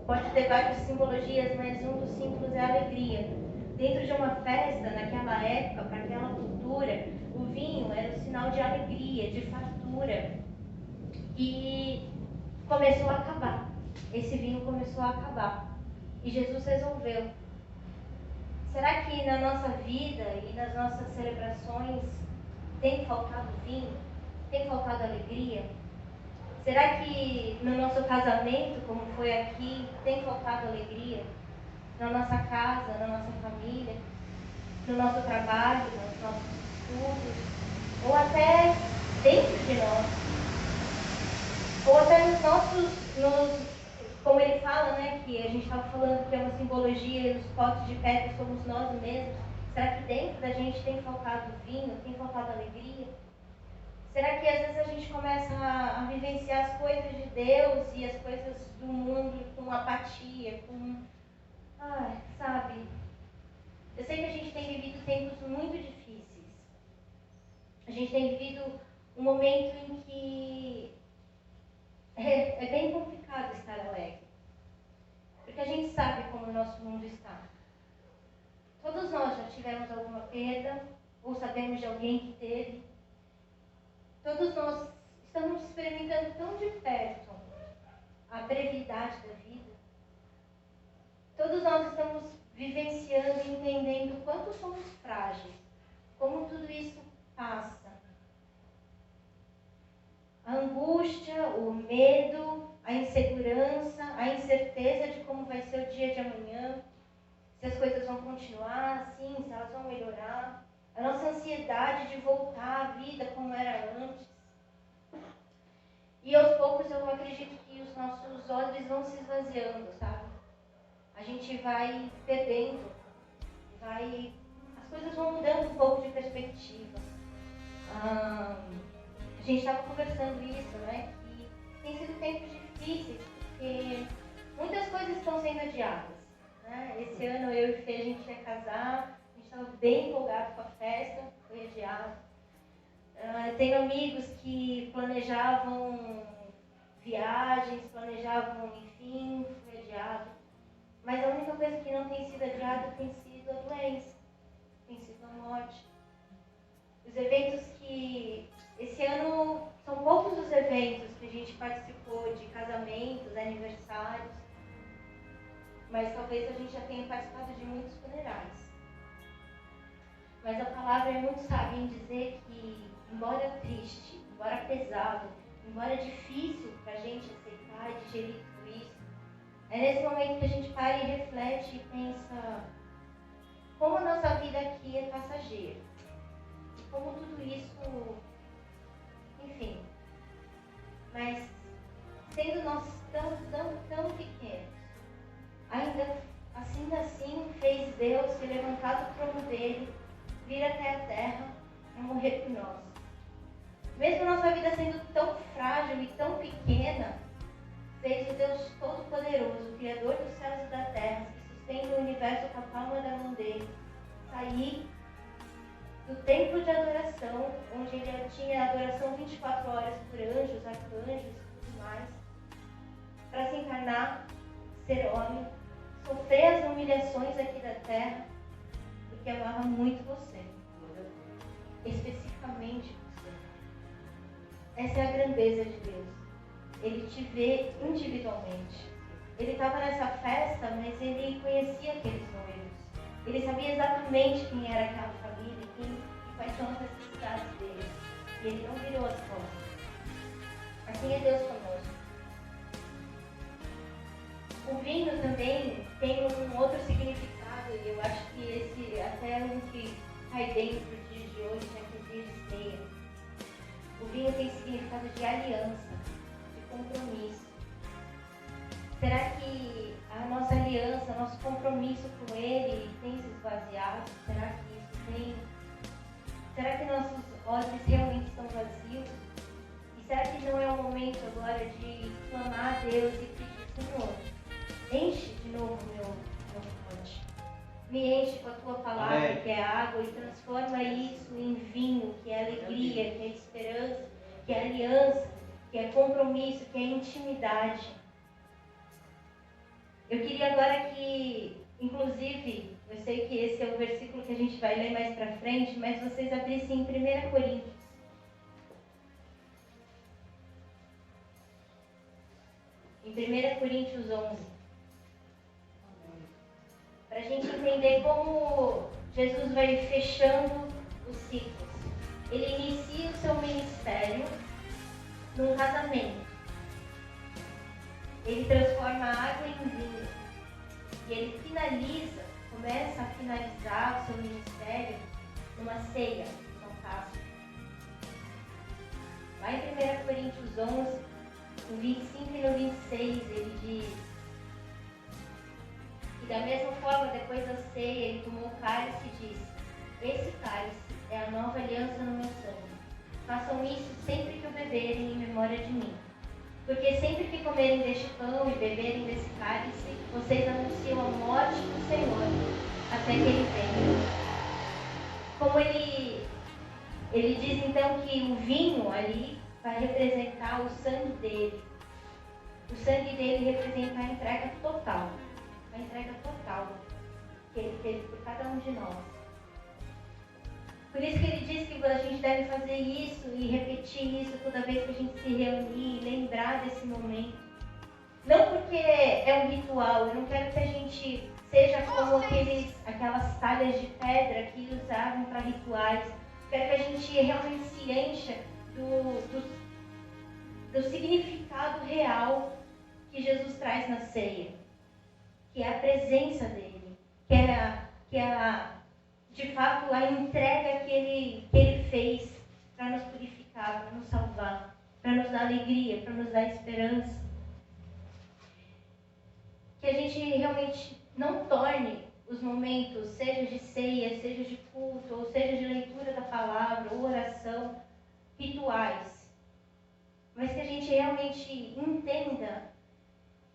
pode ter várias simbologias, mas um dos símbolos é a alegria. Dentro de uma festa, naquela época, para aquela cultura, o vinho era um sinal de alegria, de fartura. E começou a acabar. Esse vinho começou a acabar. E Jesus resolveu: será que na nossa vida e nas nossas celebrações tem faltado vinho? Tem faltado alegria? Será que no nosso casamento, como foi aqui, tem faltado alegria? Na nossa casa, na nossa família, no nosso trabalho, nos nossos estudos, ou até dentro de nós, ou até nos nossos, como ele fala, né, que a gente estava falando que é uma simbologia, os potes de pedra somos nós mesmos. Será que dentro da gente tem faltado vinho, tem faltado alegria? Será que às vezes a gente começa a vivenciar as coisas de Deus e as coisas do mundo com apatia, sabe? Eu sei que a gente tem vivido tempos muito difíceis. A gente tem vivido um momento em que é bem complicado estar alegre. Porque a gente sabe como o nosso mundo está. Todos nós já tivemos alguma perda, ou sabemos de alguém que teve. Todos nós estamos experimentando tão de perto a brevidade da vida. Todos nós estamos vivenciando e entendendo o quanto somos frágeis, como tudo isso passa. A angústia, o medo, a insegurança, a incerteza de como vai ser o dia de amanhã, se as coisas vão continuar assim, se elas vão melhorar, a nossa ansiedade de voltar à vida como era antes. E aos poucos eu acredito que os nossos olhos vão se esvaziando, sabe? A gente vai perdendo, as coisas vão mudando um pouco de perspectiva. A gente estava conversando isso, né? Que tem sido tempos difíceis, porque muitas coisas estão sendo adiadas. Né? Esse ano eu e Fê, a gente ia casar, a gente estava bem empolgado com a festa, foi adiado. Tenho amigos que planejavam viagens, enfim, foi adiado. Mas a única coisa que não tem sido adiada tem sido a doença, tem sido a morte. Os eventos que... Esse ano são poucos os eventos que a gente participou de casamentos, aniversários, mas talvez a gente já tenha participado de muitos funerais. Mas a palavra é muito sábia em dizer que, embora triste, embora pesado, embora difícil para a gente aceitar e digerir tudo isso, é nesse momento que a gente para e reflete e pensa como a nossa vida aqui é passageira. E como tudo isso, enfim. Mas sendo nós tão pequenos, ainda assim fez Deus se levantar do trono dele, vir até a terra e morrer por nós. Mesmo nossa vida sendo tão frágil e tão pequena, fez o Deus Todo-Poderoso, o Criador dos céus e da terra, que sustenta o universo com a palma da mão dele, sair do templo de adoração, onde ele tinha adoração 24 horas por anjos, arcanjos e tudo mais, para se encarnar, ser homem, sofrer as humilhações aqui da terra, porque amava muito você, especificamente você. Essa é a grandeza de Deus. Ele te vê individualmente. Ele estava nessa festa, mas ele conhecia aqueles noivos. Ele sabia exatamente quem era aquela família e quais são as necessidades deles. E ele não virou as costas. Assim é Deus conosco. O vinho também tem um outro significado, e eu acho que esse até um que cai dentro dos dias de hoje, né, que é o dia de ceia. O vinho tem significado de aliança, de compromisso. Será que a nossa aliança, nosso compromisso com Ele tem se esvaziado? Será que isso tem? Será que nossos olhos realmente estão vazios? E será que não é o momento agora de clamar a Deus e pedir, Senhor, enche de novo meu fonte. Me enche com a tua palavra, Amém, que é água, e transforma isso em vinho, que é alegria, que é esperança, que é aliança, que é compromisso, que é intimidade. Eu queria agora que, inclusive, eu sei que esse é o versículo que a gente vai ler mais pra frente, mas vocês abrissem em 1 Coríntios. Em 1 Coríntios 11. Para a gente entender como Jesus vai fechando os ciclos. Ele inicia o seu ministério num casamento. Ele transforma a água em vinho. E ele começa a finalizar o seu ministério numa ceia, numa Páscoa. Lá em 1 Coríntios 11, no 25 e no 26, ele diz: e da mesma forma, depois da ceia, ele tomou o cálice e disse: esse cálice é a nova aliança no meu sangue. Façam isso sempre que o beberem em memória de mim. Porque sempre que comerem deste pão e beberem desse cálice, vocês anunciam a morte do Senhor, até que Ele venha. Como ele diz então que o vinho ali vai representar o sangue dele. O sangue dele representa a entrega total que ele teve por cada um de nós. Por isso que ele diz que a gente deve fazer isso e repetir isso toda vez que a gente se reunir, lembrar desse momento. Não porque é um ritual, eu não quero que a gente seja como aquelas talhas de pedra que usavam para rituais. Quero que a gente realmente se encha do significado real que Jesus traz na ceia, que é a presença dele, que é de fato a entrega que ele fez para nos purificar, para nos salvar, para nos dar alegria, para nos dar esperança. Que a gente realmente não torne os momentos, seja de ceia, seja de culto, ou seja de leitura da palavra, ou oração, rituais. Mas que a gente realmente entenda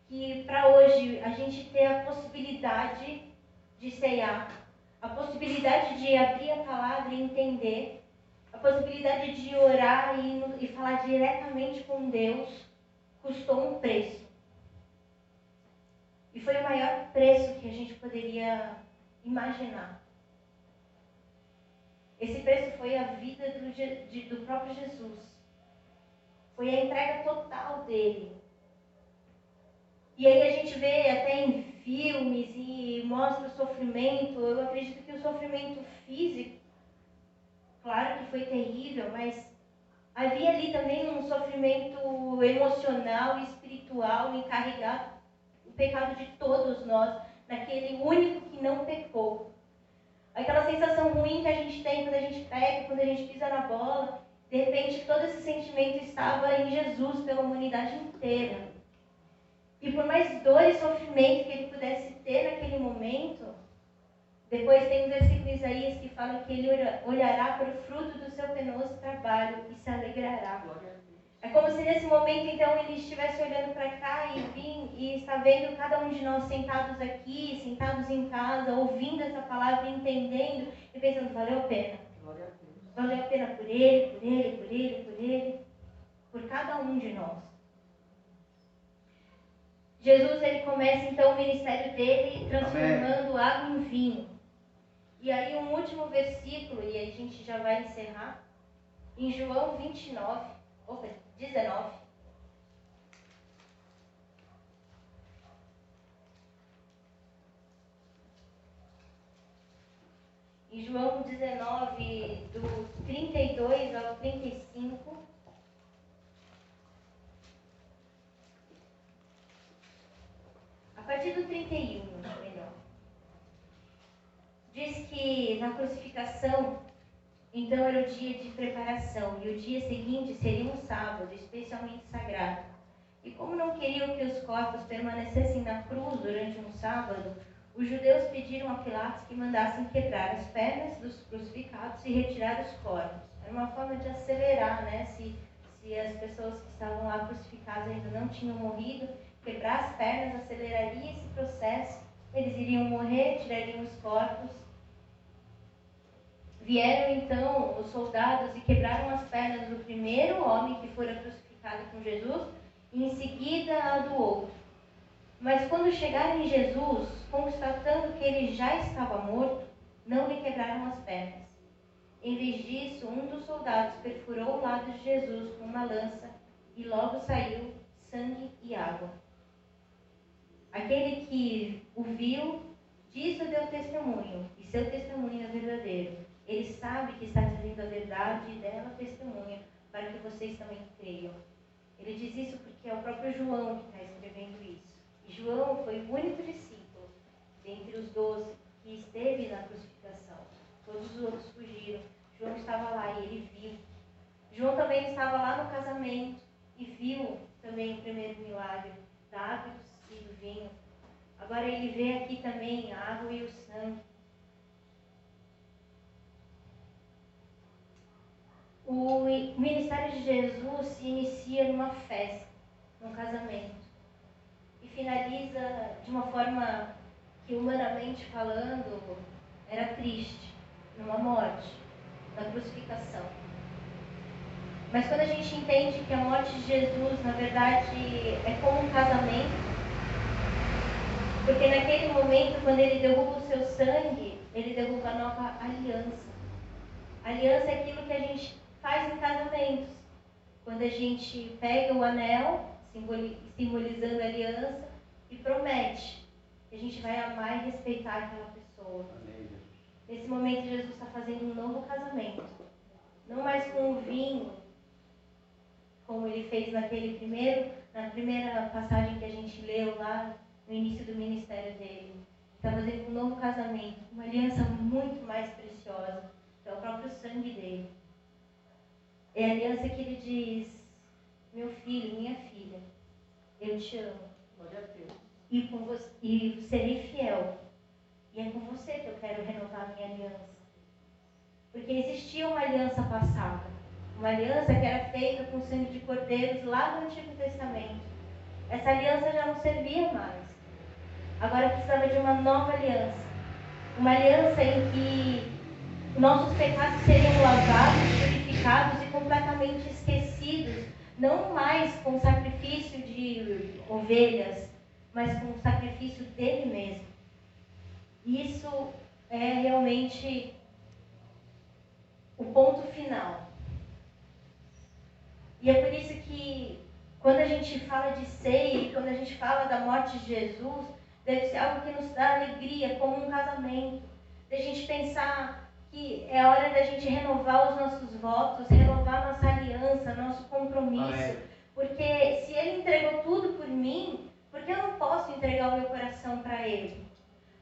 que para hoje a gente ter a possibilidade de ceiar, a possibilidade de abrir a palavra e entender, a possibilidade de orar e falar diretamente com Deus, custou um preço. E foi o maior preço que a gente poderia imaginar. Esse preço foi a vida do próprio Jesus. Foi a entrega total dele. E aí a gente vê até em filmes e mostra o sofrimento. Eu acredito que o sofrimento físico, claro que foi terrível, mas havia ali também um sofrimento emocional e espiritual encarregado, o pecado de todos nós, naquele único que não pecou. Aquela sensação ruim que a gente tem quando a gente peca, quando a gente pisa na bola, de repente todo esse sentimento estava em Jesus pela humanidade inteira. E por mais dor e sofrimento que ele pudesse ter naquele momento, depois tem um versículo em Isaías que fala que ele olhará para o fruto do seu penoso trabalho e se alegrará. É como se nesse momento, então, ele estivesse olhando para cá e está vendo cada um de nós sentados aqui, sentados em casa, ouvindo essa palavra, entendendo e pensando, valeu a pena. Valeu a pena por ele, por cada um de nós. Jesus, ele começa então o ministério dele transformando água em vinho. E aí um último versículo, e a gente já vai encerrar, em João 19. Em João 19, do 32 ao 35. A partir do 31, melhor. Diz que na crucificação, então era o dia de preparação, e o dia seguinte seria um sábado, especialmente sagrado. E como não queriam que os corpos permanecessem na cruz durante um sábado, os judeus pediram a Pilatos que mandassem quebrar as pernas dos crucificados e retirar os corpos. Era uma forma de acelerar, né? Se as pessoas que estavam lá crucificadas ainda não tinham morrido, quebrar as pernas aceleraria esse processo. Eles iriam morrer, tirariam os corpos. Vieram então os soldados e quebraram as pernas do primeiro homem que fora crucificado com Jesus e em seguida a do outro. Mas quando chegaram em Jesus, constatando que ele já estava morto, não lhe quebraram as pernas. Em vez disso, um dos soldados perfurou o lado de Jesus com uma lança e logo saiu sangue e água. Aquele que o viu, disso deu testemunho, e seu testemunho é verdadeiro. Ele sabe que está dizendo a verdade e dela testemunha, para que vocês também creiam. Ele diz isso porque é o próprio João que está escrevendo isso. E João foi o único discípulo, dentre os 12, que esteve na crucificação. Todos os outros fugiram. João estava lá e ele viu. João também estava lá no casamento e viu também o primeiro milagre da água e do vinho. Agora ele vê aqui também a água e o sangue. O ministério de Jesus se inicia numa festa, num casamento, e finaliza de uma forma que, humanamente falando, era triste, numa morte, na crucificação. Mas quando a gente entende que a morte de Jesus, na verdade, é como um casamento, porque naquele momento, quando ele derruba o seu sangue, ele derruba a nova aliança. Aliança é aquilo que a gente faz em casamentos. Quando a gente pega o anel, simbolizando a aliança, e promete que a gente vai amar e respeitar aquela pessoa. Nesse momento, Jesus está fazendo um novo casamento. Não mais com o vinho, como ele fez na primeira passagem que a gente leu lá no início do ministério dele. Está fazendo um novo casamento, uma aliança muito mais preciosa, que é o próprio sangue dele. É a aliança que ele diz: meu filho, minha filha, eu te amo. Glória a Deus. E serei fiel. E é com você que eu quero renovar a minha aliança. Porque existia uma aliança passada. Uma aliança que era feita com sangue de cordeiros lá no Antigo Testamento. Essa aliança já não servia mais. Agora precisava de uma nova aliança. Uma aliança em que nossos pecados seriam lavados, purificados e completamente esquecidos. Não mais com sacrifício de ovelhas, mas com o sacrifício dele mesmo. Isso é realmente o ponto final. E é por isso que quando a gente fala de ceia, quando a gente fala da morte de Jesus, deve ser algo que nos dá alegria, como um casamento. Da gente pensar que é hora da gente renovar os nossos votos, renovar nossa aliança, nosso compromisso. Amém. Porque se Ele entregou tudo por mim, por que eu não posso entregar o meu coração para Ele?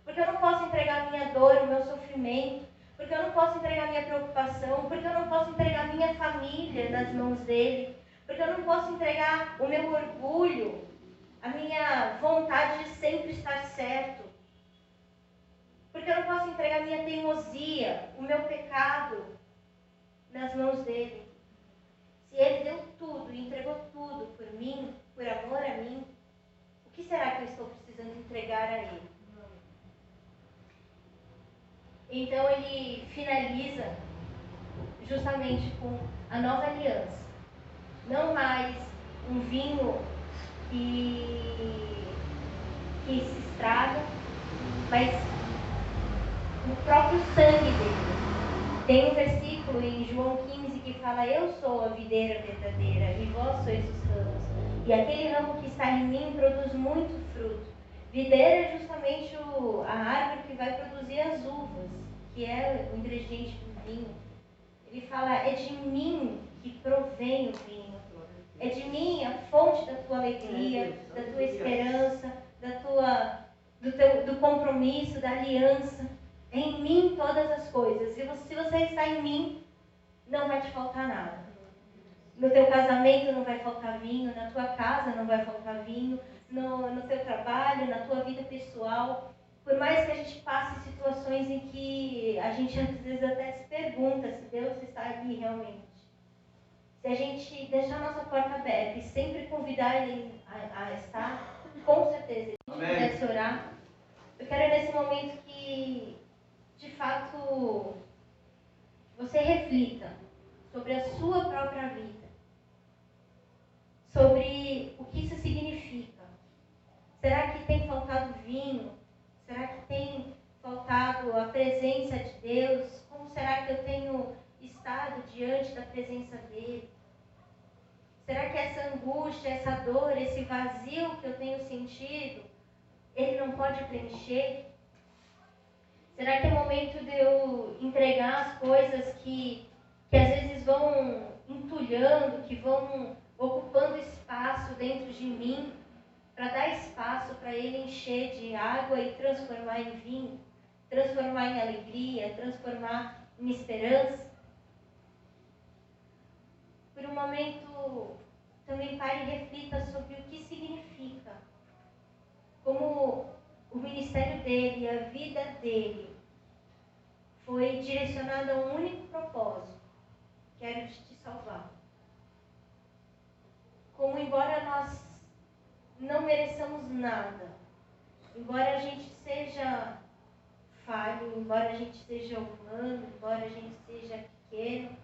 Porque eu não posso entregar a minha dor, o meu sofrimento? Porque eu não posso entregar a minha preocupação? Porque eu não posso entregar a minha família nas mãos dele? Porque eu não posso entregar o meu orgulho, a minha vontade de sempre estar certo? Porque eu não posso entregar a minha teimosia, o meu pecado nas mãos dele? Se ele deu tudo e entregou tudo por mim, por amor a mim, o que será que eu estou precisando entregar a ele? Então ele finaliza justamente com a nova aliança. Não mais um vinho que se estraga, mas o próprio sangue dele. Tem um versículo em João 15 que fala: eu sou a videira verdadeira e vós sois os ramos. E aquele ramo que está em mim produz muito fruto. Videira é justamente a árvore que vai produzir as uvas, que é o ingrediente do vinho. Ele fala: é de mim que provém o vinho. É de mim a fonte da tua alegria, da tua esperança, do compromisso, da aliança. É em mim todas as coisas. E se você está em mim, não vai te faltar nada. No teu casamento não vai faltar vinho, na tua casa não vai faltar vinho, no teu trabalho, na tua vida pessoal. Por mais que a gente passe situações em que a gente às vezes até se pergunta se Deus está ali realmente. Se a gente deixar nossa porta aberta e sempre convidar Ele a estar, com certeza, se a gente pudesse orar. Eu quero nesse momento que, de fato, você reflita sobre a sua própria vida. Sobre o que isso significa. Será que tem faltado vinho? Será que tem faltado a presença de Deus? Como será que eu tenho estado diante da presença dele? Será que essa angústia, essa dor, esse vazio que eu tenho sentido, ele não pode preencher? Será que é momento de eu entregar as coisas que às vezes vão entulhando, que vão ocupando espaço dentro de mim, para dar espaço para ele encher de água e transformar em vinho, transformar em alegria, transformar em esperança? Por um momento, também pare e reflita sobre o que significa. Como o ministério dele, a vida dele, foi direcionada a um único propósito: quero te salvar. Como, embora nós não mereçamos nada, embora a gente seja falho, embora a gente seja humano, embora a gente seja pequeno,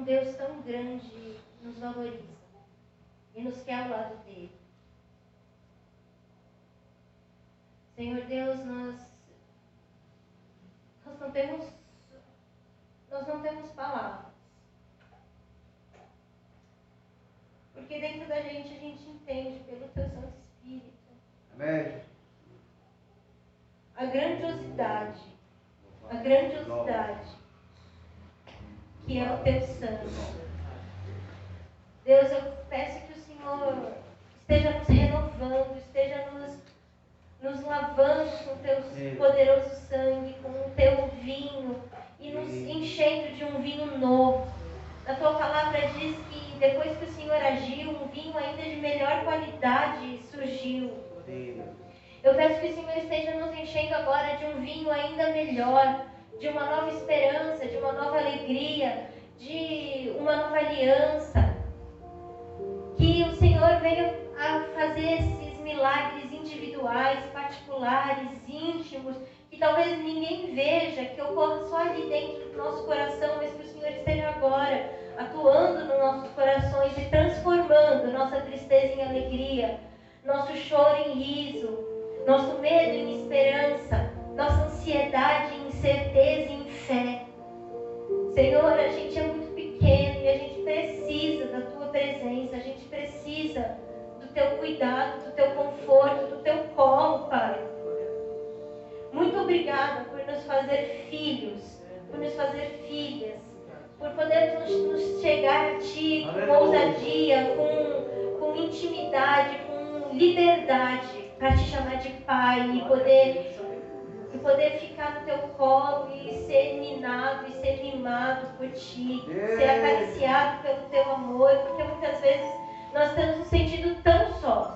um Deus tão grande nos valoriza e nos quer ao lado dele. Senhor Deus, nós não temos palavras. Porque dentro da gente a gente entende pelo Teu Santo Espírito Amém. a grandiosidade que é o Teu Santo. Deus, eu peço que o Senhor esteja nos renovando, esteja nos lavando com o Teu poderoso sangue, com o Teu vinho e nos enchendo de um vinho novo. A Tua palavra diz que depois que o Senhor agiu, um vinho ainda de melhor qualidade surgiu. Eu peço que o Senhor esteja nos enchendo agora de um vinho ainda melhor, de uma nova esperança, de uma nova alegria, de uma nova aliança. Que o Senhor venha a fazer esses milagres individuais, particulares, íntimos, que talvez ninguém veja, que ocorra só ali dentro do nosso coração, mas que o Senhor esteja agora atuando nos nossos corações e transformando nossa tristeza em alegria, nosso choro em riso, nosso medo em esperança, nossa ansiedade em certeza e em fé. Senhor, a gente é muito pequeno e a gente precisa da Tua presença, a gente precisa do Teu cuidado, do Teu conforto, do Teu colo, Pai. Muito obrigada por nos fazer filhos, por nos fazer filhas, por podermos nos chegar a Ti com ousadia, com intimidade, com liberdade, para Te chamar de Pai e poder ficar no Teu colo e ser minado e ser mimado por Ti, ser acariciado pelo Teu amor, porque muitas vezes nós temos nos sentido tão sós,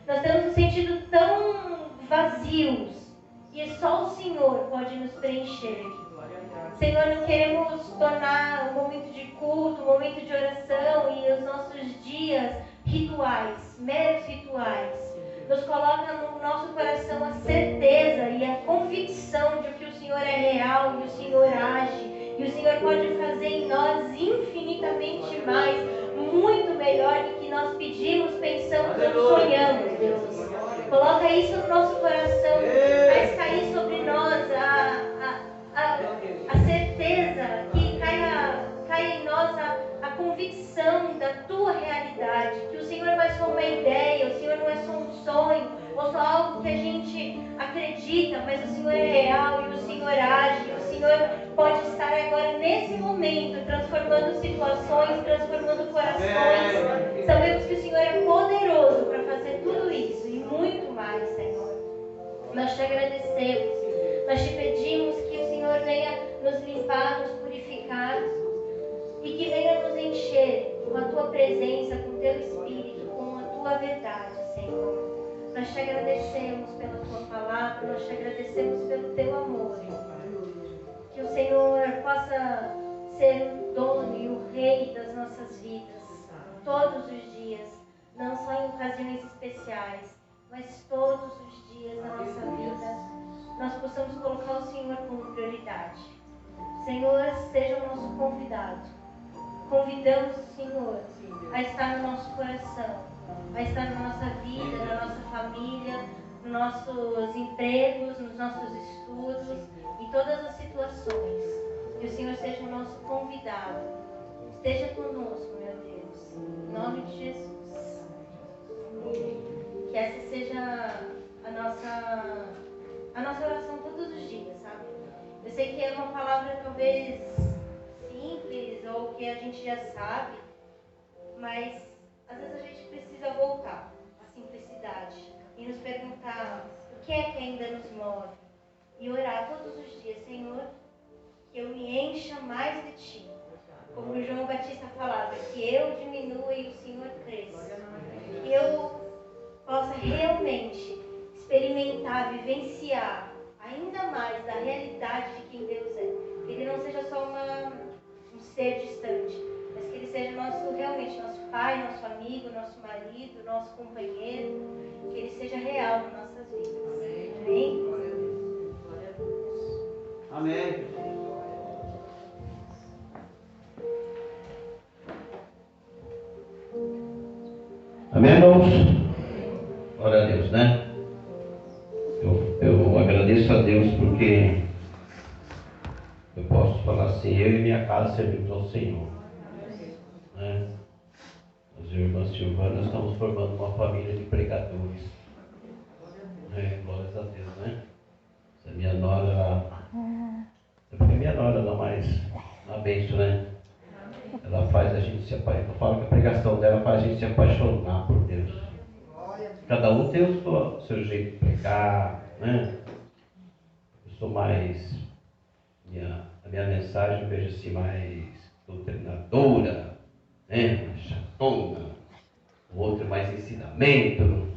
nós temos nos sentido tão vazios, e só o Senhor pode nos preencher. Senhor, não queremos tornar um momento de culto, um momento de oração e os nossos dias rituais, meros rituais. Nos coloca no nosso coração a certeza e a convicção de que o Senhor é real e o Senhor age. E o Senhor pode fazer em nós infinitamente mais, muito melhor do que nós pedimos, pensamos ou sonhamos, Deus. Coloca isso no nosso coração, faz cair sobre nós a certeza, que caia em nós a convicção da Tua realidade, que o Senhor não é só uma ideia, o Senhor não é só um sonho, ou só algo que a gente acredita, mas o Senhor é real e o Senhor age, o Senhor pode estar agora nesse momento transformando situações, transformando corações. Sabemos que o Senhor é poderoso para fazer tudo isso e muito mais, Senhor. Nós Te agradecemos, nós Te pedimos que o Senhor venha nos limpar, nos purificar e que venha nos encher com a Tua presença, com o Teu Espírito, com a Tua verdade, Senhor. Nós Te agradecemos pela Tua palavra, nós Te agradecemos pelo Teu amor. Que o Senhor possa ser o dono e o rei das nossas vidas, todos os dias, não só em ocasiões especiais, mas todos os dias da nossa vida, nós possamos colocar o Senhor como prioridade. Senhor, seja o nosso convidado. Convidamos o Senhor a estar no nosso coração, a estar na nossa vida, na nossa família, nos nossos empregos, nos nossos estudos, em todas as situações. Que o Senhor seja o nosso convidado. Esteja conosco, meu Deus. Em nome de Jesus. Que essa seja a nossa oração todos os dias, sabe? Eu sei que é uma palavra talvez simples ou que a gente já sabe, mas às vezes a gente precisa voltar à simplicidade e nos perguntar o que é que ainda nos move e orar todos os dias: Senhor, que eu me encha mais de Ti, como o João Batista falava, que eu diminua e o Senhor cresça, que eu possa realmente experimentar, vivenciar ainda mais da realidade de quem Deus é. Que Ele não seja só um ser distante, mas que Ele seja realmente nosso Pai, nosso amigo, nosso marido, nosso companheiro, que Ele seja real nas nossas vidas. Amém? Amém. Amém, irmãos? Glória a Deus, né? Eu agradeço a Deus porque eu posso falar assim, eu e minha casa servimos ao Senhor, né? As irmãs Silvana estamos formando uma família de pregadores, né? Glórias a Deus, né? Essa minha nora, é porque minha nora não mais uma bênção, né? Ela faz a gente se apaixonar. Eu falo que a pregação dela faz a gente se apaixonar por Deus. Cada um tem o seu jeito de pregar, né? Eu sou mais... A minha mensagem eu vejo assim mais doutrinadora, né? Mais chatona. O outro mais ensinamento.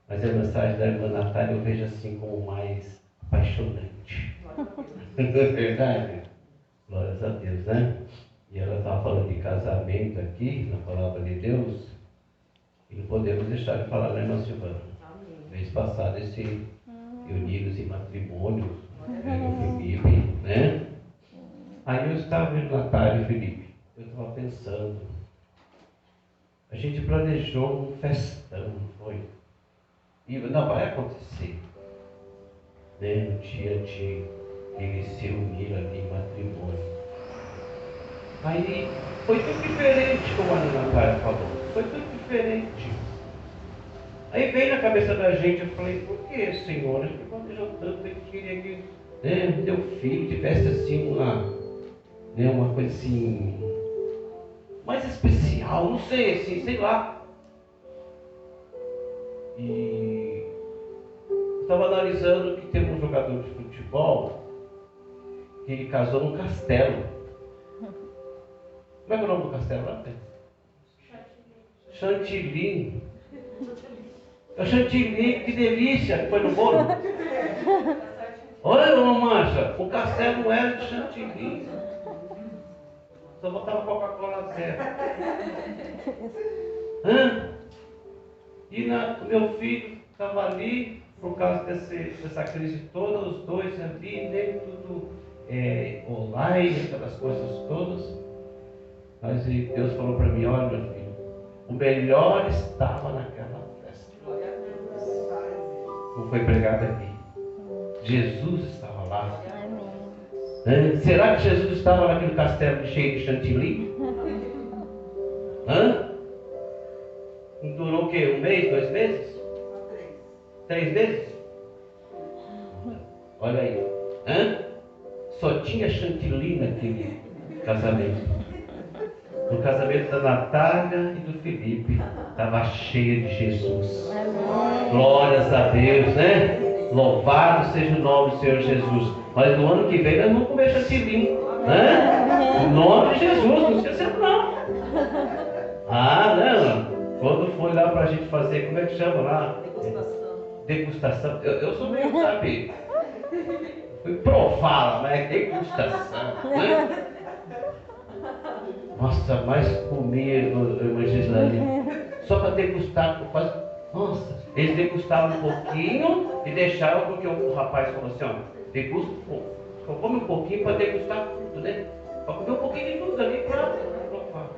Mas a mensagem da irmã Natália eu vejo assim como mais apaixonante. É verdade? Glórias a Deus, né? E ela estava falando de casamento aqui, na palavra de Deus, e não podemos deixar de falar, né, irmã Silvana? Mês passado, esse reunidos em matrimônio, o Felipe, né? Aí eu estava vendo Natália e Felipe, eu estava pensando, a gente planejou um festão, não foi? E não vai acontecer, né? No dia de eles se unir ali em matrimônio. Aí foi tudo diferente, como a Natália falou. Foi tudo diferente. Aí veio na cabeça da gente, eu falei, por que, Senhor? A gente planejou tanto, a gente queria que, né, teu filho tivesse assim uma coisa assim mais especial, não sei, assim, sei lá. E eu estava analisando que tem um jogador de futebol que ele casou num castelo. Como é que é o nome do castelo lá? Chantilly. É o chantilly, que delícia, que foi no bolo. Olha, uma mancha, o castelo não era de chantilly. Só botava Coca-Cola zero. E o meu filho estava ali, por causa dessa crise toda, os dois ali, dele tudo online, aquelas coisas todas. Mas Deus falou para mim, olha meu filho, o melhor estava naquela festa. Como foi pregado aqui. Jesus estava lá. Será que Jesus estava naquele castelo cheio de chantilly? Durou o quê? 1 mês, 2 meses? 3 meses? Olha aí. Só tinha chantilly naquele casamento. No casamento da Natália e do Felipe, estava cheia de Jesus. Glórias a Deus, né? Louvado seja o nome do Senhor Jesus. Mas no ano que vem nós vamos comer chantilly, né? O nome de Jesus, não esquecemos não. Não. Quando foi lá para a gente fazer, como é que chama lá? Degustação. Eu sou meio, sabe? Fui provar, mas é degustação, né? Nossa, mais comer, irmã Gislaine, só para degustar, quase. Nossa, eles degustavam um pouquinho e deixavam, porque o rapaz falou assim, ó, degusta um pouco, só come um pouquinho para degustar tudo, né? Para comer um pouquinho de tudo ali para provar.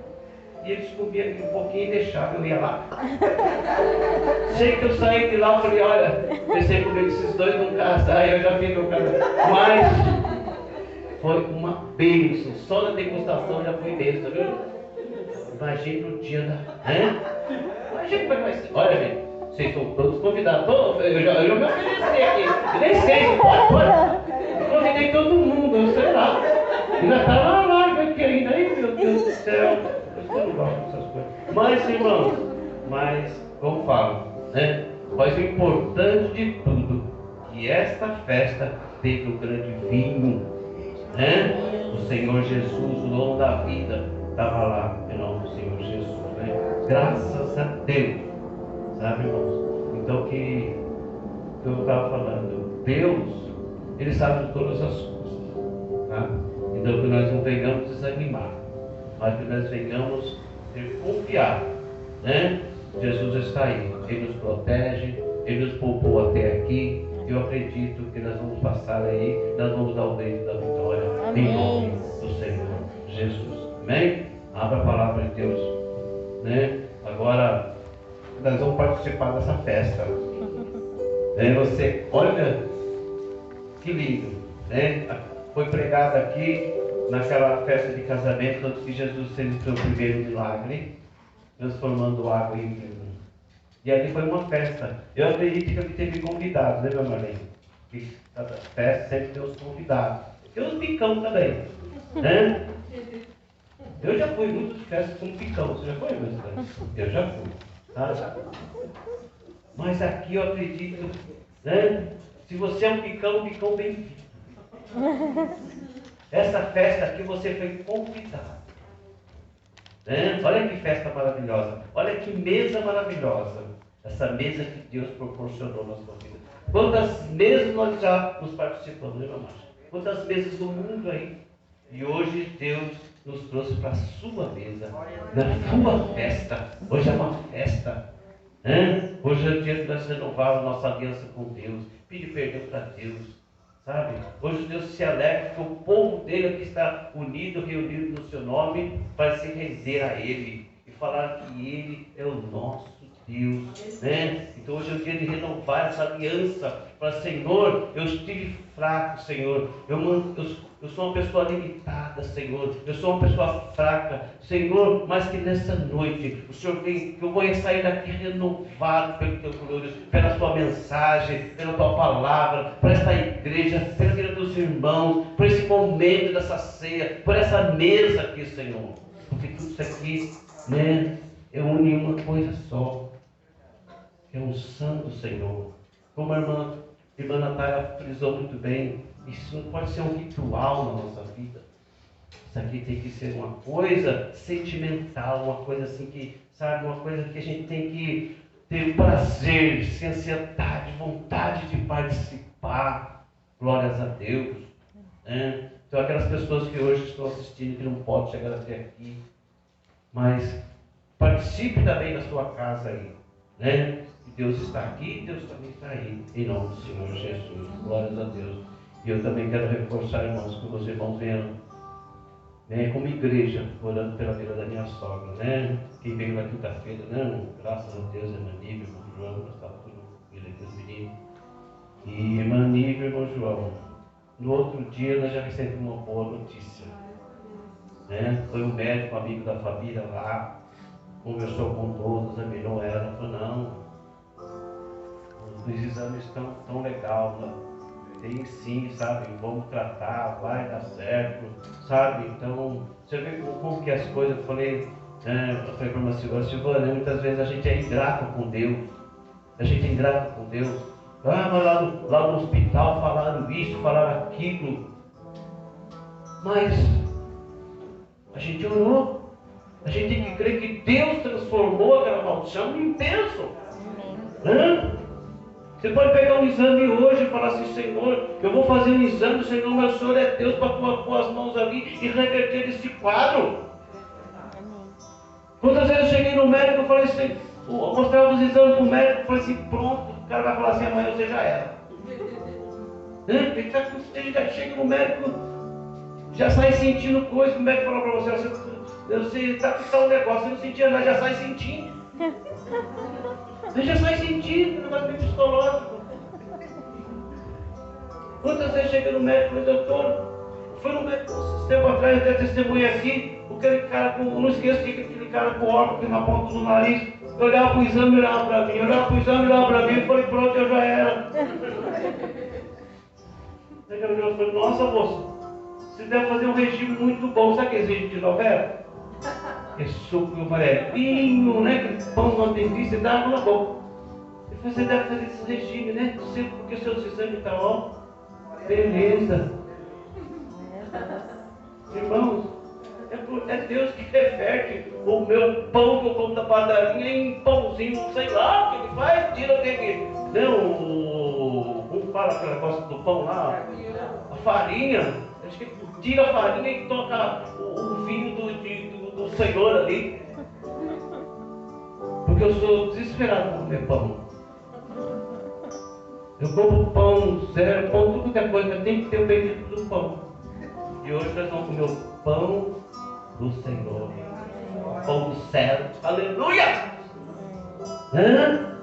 E eles comiam um pouquinho e deixavam, eu ia lá. Sei que eu saí de lá e falei, olha, pensei comigo, esses dois não casar, aí eu já vi meu casamento. Mas foi uma bênção, só na degustação já foi bênção, viu? Imagina o dia da... Imagina como é que vai ser. Olha, gente, vocês estão todos convidados. Eu já me ofereci aqui. Eu nem sei, eu convidei todo mundo, eu sei lá. Ainda está lá, aqui ainda. Ai, meu Deus do céu. Eu não gosto dessas coisas. Mas, irmãos, como falo, né? Mas o importante de tudo, que esta festa teve um grande vinho, né? O Senhor Jesus, o dono da vida, estava lá em nome do Senhor Jesus, né? Graças a Deus, sabe, irmãos? Então, que eu estava falando, Deus, Ele sabe de todas as coisas, tá? Então, que nós não venhamos desanimar, mas que nós venhamos ter confiar, né? Jesus está aí, Ele nos protege, Ele nos poupou até aqui. Eu acredito que nós vamos passar aí, nós vamos dar o beijo da vitória. Amém. Em nome do Senhor Jesus. Amém? Abra a palavra de Deus, né? Agora, nós vamos participar dessa festa. Você, olha que lindo, né? Foi pregado aqui naquela festa de casamento, onde que Jesus fez o seu primeiro milagre, transformando água em vinho. E ali foi uma festa. Eu acredito que ele teve convidados, né, meu Marlene? Que cada festa sempre tem os convidados. Tem os picão também, né? Eu já fui em muitas festas com picão. Você já foi, meu senhor? Eu já fui, tá? Mas aqui eu acredito, né? Se você é um picão bem-vindo. Essa festa aqui você foi convidado. Olha que festa maravilhosa. Olha que mesa maravilhosa. Essa mesa que Deus proporcionou na sua vida. Quantas mesas nós já nos participamos, né, mamãe? Quantas mesas do mundo aí? E hoje Deus nos trouxe para a sua mesa, na sua festa. Hoje é uma festa. Hoje é o dia de nós renovarmos nossa aliança com Deus, pedir perdão para Deus, sabe? Hoje Deus se alegra porque o povo dele aqui está unido, reunido no seu nome, para se render a Ele e falar que Ele é o nosso Deus, né? Então hoje é o dia de renovar essa aliança. Para Senhor, eu estive fraco, Senhor. Eu sou uma pessoa limitada, Senhor. Eu sou uma pessoa fraca, Senhor. Mas que nessa noite o Senhor tem, que eu vou sair daqui renovado pelo Teu glória, pela Sua mensagem, pela Tua palavra, por esta igreja, pela vida dos irmãos, por esse momento dessa ceia, por essa mesa aqui, Senhor. Porque tudo isso aqui, né, é une uma coisa só. É a unção do Senhor. Como a irmã Natália frisou muito bem, isso não pode ser um ritual na nossa vida. Isso aqui tem que ser uma coisa sentimental, uma coisa assim que, sabe, uma coisa que a gente tem que ter prazer, ansiedade, vontade de participar. Glórias a Deus. Então aquelas pessoas que hoje estão assistindo, que não podem chegar até aqui, mas participe também da sua casa aí, né? Deus está aqui, Deus também está aí, em nome do Senhor Jesus. Glórias a Deus. E eu também quero reforçar, irmãos, que os irmãos venham, né, como igreja, orando pela vida da minha sogra, né? Quem veio na quinta-feira, né? Graças a Deus, irmã Nível, irmão João, nós estávamos tudo ele aqui, os meninos. E irmã Nível, irmão João, no outro dia nós já recebemos uma boa notícia, né? Foi um médico, amigo da família lá, conversou com todos, examinou ela, falou, não, os exames estão tão legal, né? Tem sim, sabe? Vamos tratar, vai dar certo, sabe? Então, você vê como que as coisas, eu falei para a irmã Silvana, muitas vezes a gente é ingrato com Deus. A gente é ingrato com Deus. Mas lá no hospital falaram isso, falaram aquilo. Mas a gente orou. A gente tem que crer que Deus transformou aquela maldição em bênção. Você pode pegar um exame hoje e falar assim, Senhor, eu vou fazer um exame, Senhor, mas o Senhor é Deus para pôr as mãos ali e reverter esse quadro. Quantas vezes eu cheguei no médico e falei assim, eu mostrava os exames para o médico e falei assim, pronto, o cara vai falar assim, amanhã você já era. Você já chega no médico, já sai sentindo coisa, o médico falou para você está com um negócio, você não sentia nada, já sai sentindo. Você já sai sentindo, um negócio bem psicológico. Quantas vezes chega no médico e falei, doutor, foi no médico esse tempo atrás, eu tenho testemunha aqui, aquele cara com, não esqueço que aquele cara com óculos na ponta do nariz, eu olhava para o exame e olhava para mim, e falei, pronto, eu já era. Eu falei, nossa moça, você deve fazer um regime muito bom, sabe aquele regime de novela? É suco amarelinho, né? Pão não tem visto, você dá água na boca. Você deve fazer esse regime, né? Porque o seu exame está ó. Beleza. Irmãos, é Deus que reverte o meu pão que eu como da padaria em pãozinho, sei lá o que ele faz, tira aquele. Não, como fala aquele negócio do pão lá? A farinha. Acho que tira a farinha e toca o vinho do Senhor ali. Porque eu sou desesperado por comer pão. Eu como pão, zero, pão, tudo que é coisa, tem que ter o bendito do pão. E hoje nós vamos comer o pão do Senhor. O pão do céu. Aleluia!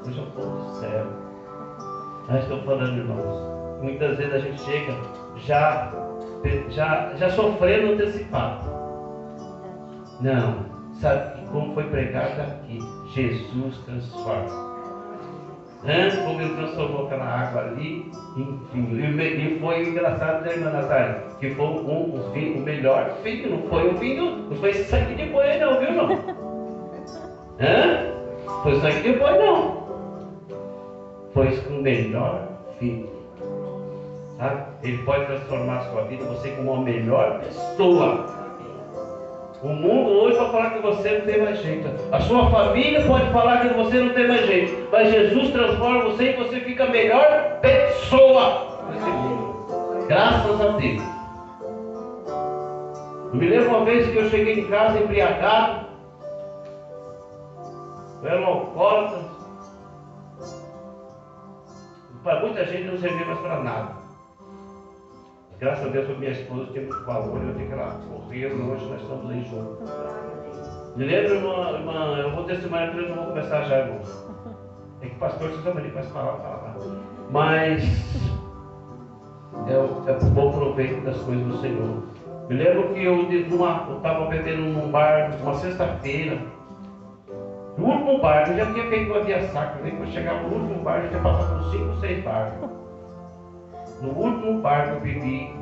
Hoje é o povo do céu. Nós estamos falando, irmãos. Muitas vezes a gente chega já sofrendo antecipado. Não. Sabe como foi pregado aqui? Jesus transforma. Como ele transformou aquela água ali, enfim. E foi engraçado, né, irmã Natália? Que foi o melhor vinho, não foi o vinho, não foi sangue de boi, não, viu, irmão? Foi sangue de boi, não. Foi o melhor vinho. Sabe? Ele pode transformar a sua vida, você como uma melhor pessoa. O mundo hoje vai falar que você não tem mais jeito. A sua família pode falar que você não tem mais jeito. Mas Jesus transforma você e você fica a melhor pessoa nesse mundo. Graças a Deus. Eu me lembro uma vez que eu cheguei em casa embriagado. Eu era um alcoólatra. Para muita gente não servia mais para nada. Graças a Deus, a minha esposa tem muito valor, eu tenho que ela correr, e hoje nós estamos aí juntos. Me lembro, irmã, eu vou testemunhar que eu não vou começar já, irmão. É que o pastor se chama ali para falar. Mas é o bom proveito das coisas do Senhor. Me lembro que eu estava bebendo num bar, uma sexta-feira. No último bar, eu já tinha feito uma via sacra, quando eu chegava no último bar, eu já tinha passado por 5, 6 bares. No último bar que eu bebi,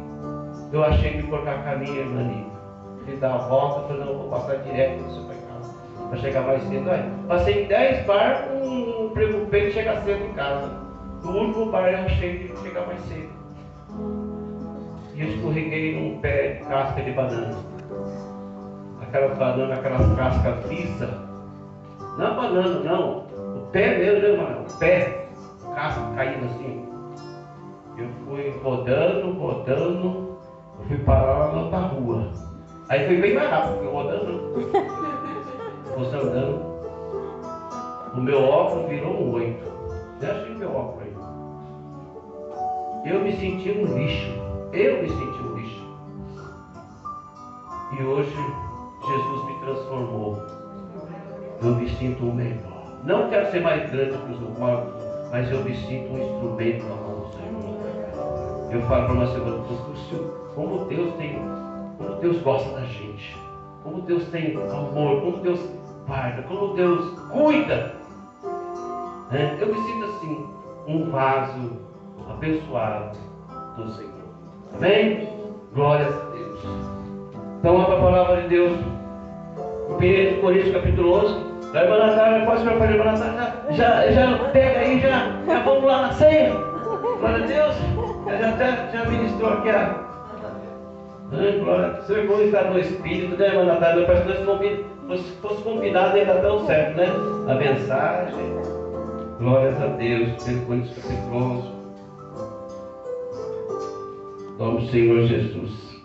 eu achei de colocar a caminha ali. Fiz dar a volta, falei, não, eu vou passar direto no seu casa, para chegar mais cedo. Aí, passei em 10 bar, não preocupei de chegar cedo em casa. No último bar eu achei de chegar mais cedo. E eu escorreguei num pé de casca de banana. Aquelas bananas, aquelas cascas lisas. Não a banana, não. O pé mesmo, né, mano? O pé, casca caindo assim. Eu fui rodando, eu fui parar lá na outra rua. Aí foi bem mais rápido, fui rodando, fosse andando. O meu óculos virou um 8. Eu achei meu óculos aí. Eu me senti um lixo. E hoje, Jesus me transformou. Eu me sinto o melhor. Não quero ser mais grande que os outros, mas eu me sinto um instrumento na mão do Senhor. Eu falo para uma semana, como Deus gosta da gente, como Deus tem amor, como Deus guarda, como Deus cuida. Eu me sinto assim, um vaso abençoado do Senhor. Amém? Glórias a Deus. Então, a palavra de Deus, em 1 Coríntios capítulo 11. A irmã Natália, pode falar para a irmã Natália, já pega aí, já vamos lá na ceia. Glória a Deus. Já ministrou aqui a. Glória. Seu irmão está no Espírito, né, irmã Natália? Parece que nós fosse combinado ainda tão certo, né? A mensagem. Glórias a Deus. 1 Coríntios capítulo 11. Nome do Senhor Jesus.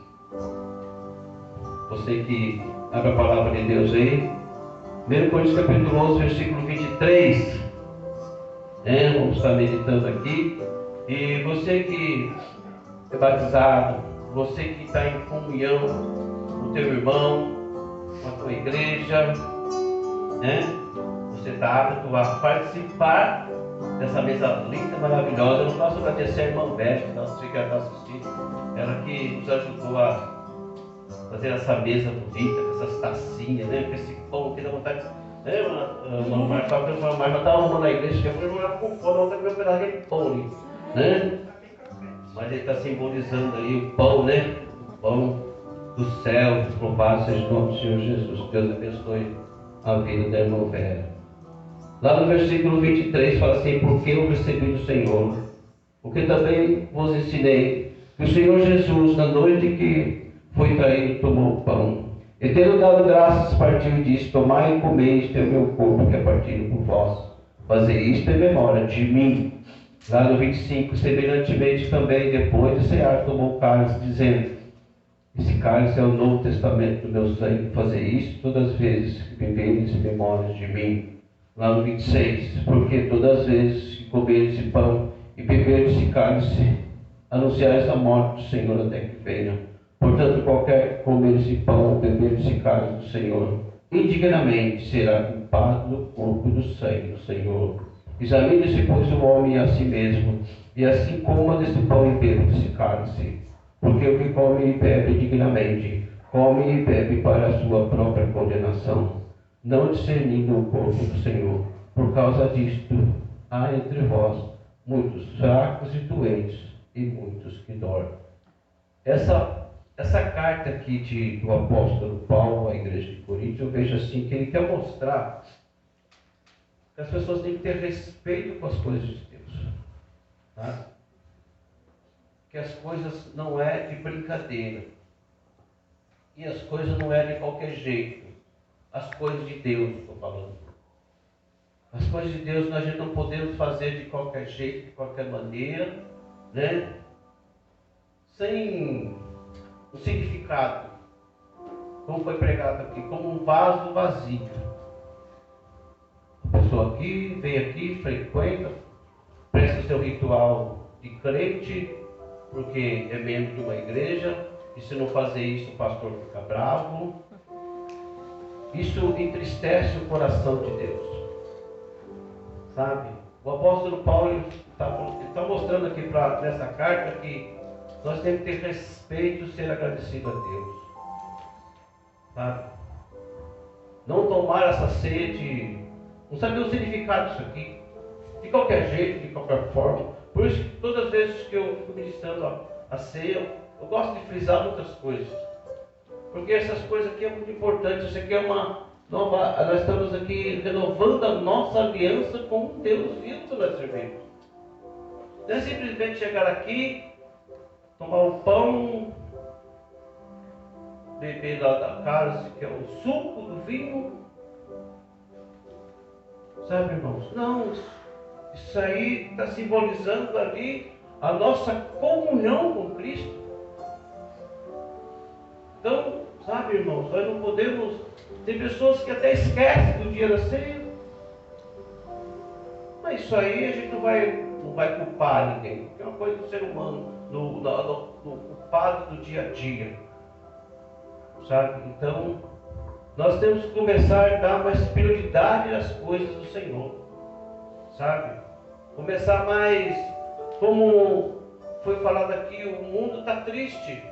Você que abre a palavra de Deus aí. 1 Coríntios capítulo 11, versículo 23. Vamos estar meditando aqui. E você que é batizado, você que está em comunhão com o teu irmão, com a tua igreja, você está apto a participar dessa mesa linda, maravilhosa. Eu não posso agradecer a irmã Beth, que você que está assistindo, ela que nos ajudou a fazer essa mesa bonita, com essas tacinhas, com esse pão que dá vontade de. Mano, mas estava arrumando a igreja, que eu falei, não com fome, não tem que ver um pedaço de pão ali, Mas ele está simbolizando ali o pão, o pão do céu. Louvado seja o nome do Senhor Jesus. Deus abençoe a vida da irmã Vera. Lá no versículo 23 fala assim: porque eu recebi do Senhor, porque também vos ensinei, que o Senhor Jesus, na noite que foi traído, tomou o pão. E tendo dado graças, partiu e disse: tomai e comei, isto é o meu corpo que é partido por vós. Fazer isto em memória de mim. Lá no 25, semelhantemente também, depois de cear, tomou o cálice, dizendo: esse cálice é o Novo Testamento do meu sangue. Fazer isto todas as vezes que beberes em memória de mim. Lá no 26, porque todas as vezes que comeres esse pão e beberes esse cálice, anunciais a morte do Senhor até que venha. Portanto, qualquer que comer esse pão ou beber esse cálice do Senhor indignamente será culpado do corpo e do sangue do Senhor. Examine-se, pois, o homem a si mesmo, e assim coma desse pão e beba desse cálice. Porque o que come e bebe indignamente, come e bebe para a sua própria condenação, não discernindo o corpo do Senhor. Por causa disto, há entre vós muitos fracos e doentes, e muitos que dormem. Essa carta aqui do apóstolo Paulo à igreja de Corinto, eu vejo assim, que ele quer mostrar que as pessoas têm que ter respeito com as coisas de Deus. Tá? Que as coisas não é de brincadeira. E as coisas não é de qualquer jeito. As coisas de Deus, estou falando. As coisas de Deus nós não podemos fazer de qualquer jeito, de qualquer maneira, né? Sem um significado, como foi pregado aqui, como um vaso vazio. A pessoa aqui, vem aqui, frequenta, presta o seu ritual de crente, porque é membro de uma igreja, e se não fazer isso o pastor fica bravo. Isso entristece o coração de Deus. Sabe? O apóstolo Paulo está mostrando aqui nessa carta que nós temos que ter respeito e ser agradecido a Deus. Sabe? Não tomar essa ceia de... Não saber o significado disso aqui. De qualquer jeito, de qualquer forma. Por isso que todas as vezes que eu fico ministrando a ceia, eu gosto de frisar muitas coisas. Porque essas coisas aqui é muito importante. Isso aqui é uma nova... Nós estamos aqui renovando a nossa aliança com o Deus vivo que nós servimos. Não é simplesmente chegar aqui, tomar o pão, beber lá da cálice, que é o suco do vinho. Sabe, irmãos? Não, isso aí está simbolizando ali a nossa comunhão com Cristo. Então, sabe, irmãos, nós não podemos... Tem pessoas que até esquecem do dia da ceia. Mas isso aí a gente não vai culpar ninguém. É uma coisa do ser humano, do culpado do dia a dia. Sabe? Então, nós temos que começar a dar mais prioridade às coisas do Senhor. Sabe? Começar mais, como foi falado aqui, o mundo está triste.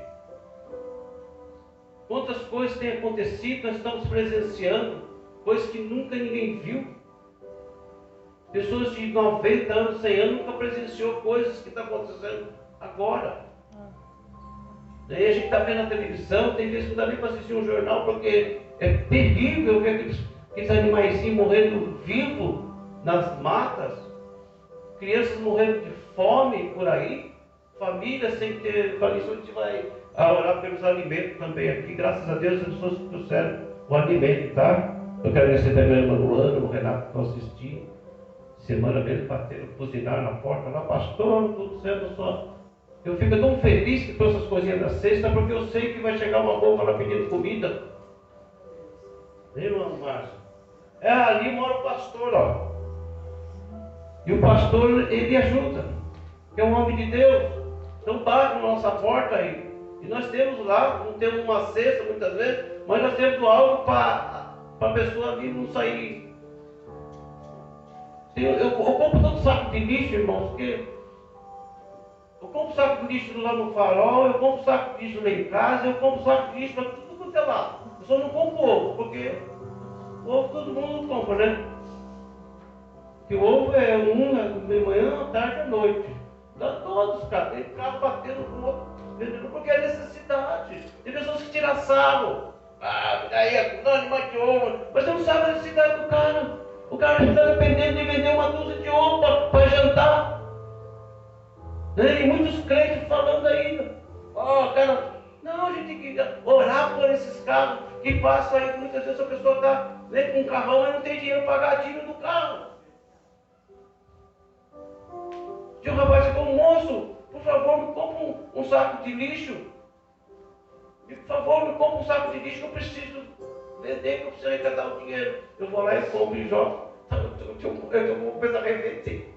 Quantas coisas têm acontecido, nós estamos presenciando, coisas que nunca ninguém viu. Pessoas de 90 anos, 100 anos, nunca presenciou coisas que estão acontecendo agora. Daí a gente está vendo a televisão, tem vezes que não dá nem para assistir um jornal, porque é terrível ver aqueles animaizinhos morrendo vivos nas matas, crianças morrendo de fome por aí, famílias sem ter condições. A gente vai orar pelos alimentos também aqui. Graças a Deus, as pessoas que trouxeram o alimento, tá? Eu quero agradecer também a irmã Luana, o Renato que estão assistindo. Semana mesmo bateram, buzinaram na porta lá, pastor, tudo certo, só. Eu fico tão feliz que trouxe essas coisinhas da cesta, porque eu sei que vai chegar uma bomba lá pedindo comida. Irmão Márcio? Ali mora o pastor, ó. E o pastor, ele ajuda, que é um homem de Deus. Então bate na nossa porta aí. E nós temos lá, não temos uma cesta muitas vezes, mas nós temos algo para a pessoa ali não sair. Eu compro todo saco de lixo, irmãos, porque eu compro saco de lixo lá no farol, eu compro saco de lixo lá em casa, eu compro saco de lixo para tudo quanto é lá. Eu só não compro ovo, porque o ovo todo mundo compra, né? Que o ovo é de manhã, à tarde e à noite. Dá todos, cara. Tem carro batendo com o outro, vendendo, porque é necessidade. Tem pessoas que tiram sarro. Daí não animal de ovo. Mas você não sabe a necessidade do cara. O cara está dependendo de vender uma dúzia de ovo para jantar. E muitos crentes falando ainda. Cara, não, a gente tem que orar por esses carros que passam aí. Muitas vezes a pessoa está com um carrão e não tem dinheiro para pagar a dívida do carro. Tinha um rapaz que falou, moço, por favor, me compra um saco de lixo. E por favor, me compra um saco de lixo que eu preciso vender, que eu preciso arrecadar o dinheiro. Eu vou lá e compro e jogo. Eu vou começar a revender.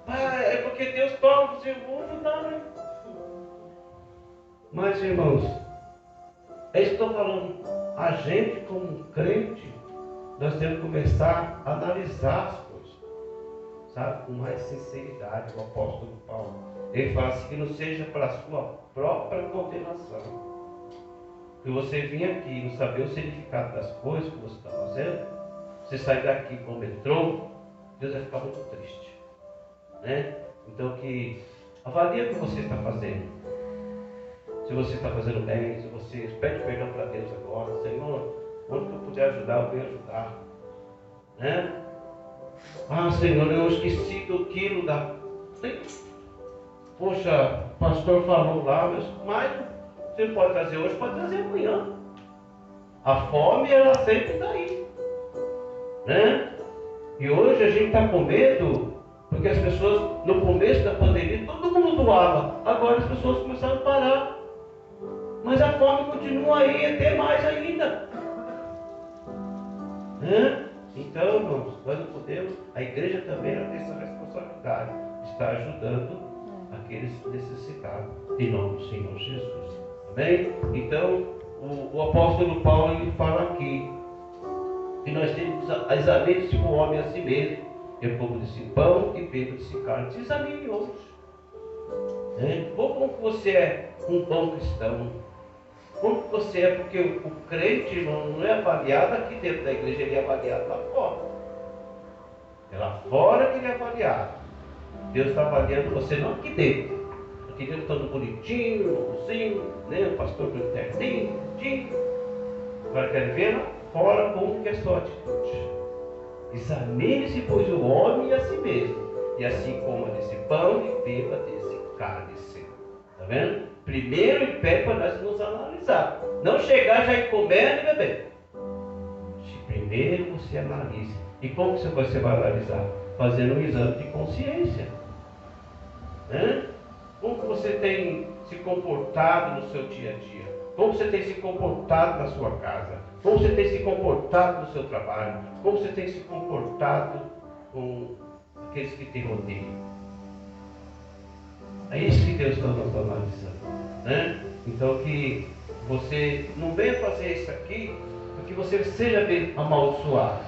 É porque Deus toma você, eu vou ajudar, né? Mas, irmãos, é isso que eu estou falando. A gente, como crente, nós temos que começar a analisar as coisas, sabe, com mais sinceridade. O apóstolo Paulo, ele fala assim, que não seja para a sua própria condenação. Que você vir aqui e não saber o significado das coisas que você está fazendo, você sair daqui com o metrô, Deus vai ficar muito triste, né? Então, que avalie o que você está fazendo. Se você está fazendo bem, se você pede perdão para Deus agora, Senhor, onde eu puder ajudar, eu venho ajudar, né? Ah, Senhor, eu esqueci do quilo da... Poxa, o pastor falou lá, mas você pode trazer hoje, pode trazer amanhã. A fome, ela sempre está aí, né? E hoje a gente está com medo, porque as pessoas, no começo da pandemia, todo mundo doava. Agora as pessoas começaram a parar. Mas a fome continua aí, até mais ainda. Né? Então, irmãos, nós não podemos, a igreja também ela tem essa responsabilidade de estar ajudando aqueles necessitados, em nome do Senhor Jesus. Amém? Então, o apóstolo Paulo ele fala aqui que nós temos examine-se o homem a si mesmo. Eu como desse pão e bebo desse carne. Se examine hoje. Né? Ou como você é um bom cristão. Como você é, porque o crente não é avaliado aqui dentro da igreja, ele é avaliado lá fora. É lá fora que ele é avaliado. Deus está avaliando você não aqui dentro. Aqui dentro todo bonitinho, bonzinho, né? O pastor do terninho, bonitinho. Agora quero ver lá fora como que é a sua atitude. Examine-se, pois, o homem a si mesmo, e assim coma desse pão e beba desse cálice. Está vendo? Primeiro em pé para nós nos analisar. Não chegar já e comendo e beber. Primeiro você analise. E como você vai analisar? Fazendo um exame de consciência. Né? Como você tem se comportado no seu dia a dia? Como você tem se comportado na sua casa? Como você tem se comportado no seu trabalho? Como você tem se comportado com aqueles que te rodeiam? É isso que Deus está nos analisando, né? Então que você não venha fazer isso aqui porque você seja amaldiçoado,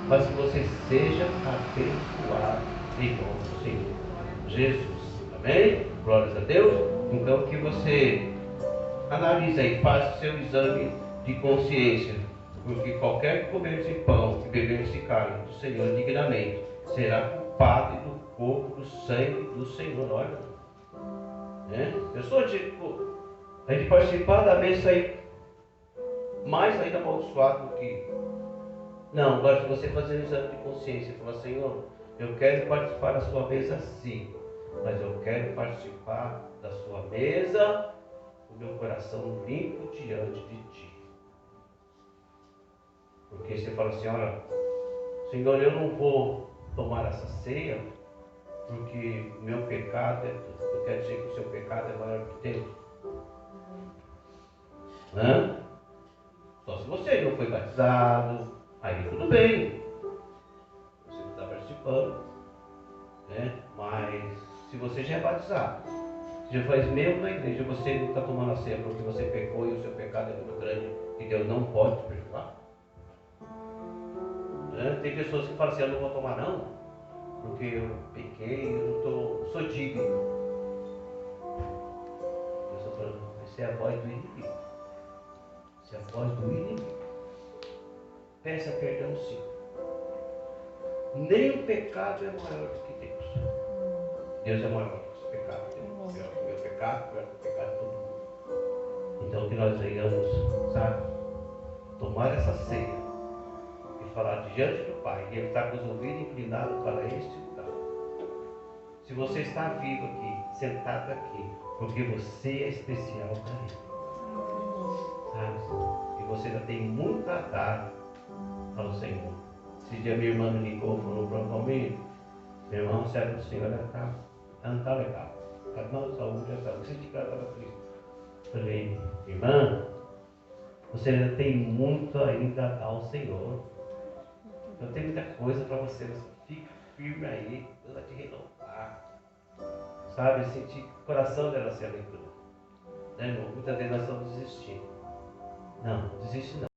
mas que você seja abençoado em nome do Senhor Jesus. Amém? Glórias a Deus. Então que você analise aí, faça o seu exame de consciência, porque qualquer que comer esse pão e beber esse cálice do Senhor dignamente será culpado do corpo, do sangue do Senhor. Olha. Né? Eu sou tipo, a gente participar da mesa sair mais ainda amaldiçoado do que. Não, agora se você fazer um exame de consciência e falar, Senhor, eu quero participar da sua mesa sim, mas eu quero participar da sua mesa com o meu coração limpo diante de ti. Porque você fala assim, olha, Senhor, eu não vou tomar essa ceia porque o meu pecado é tudo. Não quer dizer que o seu pecado é maior que Deus. Hã? Só se você não foi batizado, aí tudo bem. Você não está participando. Né? Mas se você já é batizado, você já faz membro da igreja, você não está tomando a ceia porque você pecou e o seu pecado é muito grande e Deus não pode te perdoar. Né? Tem pessoas que falam assim, eu não vou tomar não, porque eu pequei, eu não sou digno. Eu estou falando, isso é a voz do inimigo. Isso é a voz do inimigo. Peça perdão sim. Nem o pecado é maior do que Deus. Deus é maior do que o pecado. Deus é maior do que o meu pecado, maior do que o pecado de todo mundo. Então que nós venhamos, sabe, tomar essa ceia e falar diante do Pai, e Ele está com os ouvidos inclinados para este lugar. Se você está vivo aqui, sentado aqui, porque você é especial para Ele, sabe? E você ainda tem muito a dar ao Senhor. Esse dia minha irmã me ligou, falou para mim, meu irmão, servo do Senhor, ela não está legal. Está mal de saúde, ela está muito de casa para Cristo. Falei, irmã, você ainda tem muito ainda a dar ao Senhor. Então tem muita coisa para você, mas fica firme aí, Deus vai te renovar. Sabe, sentir o coração dela se alegrou. Né, irmão? Muitas vezes nós estamos desistindo. Não, desiste não.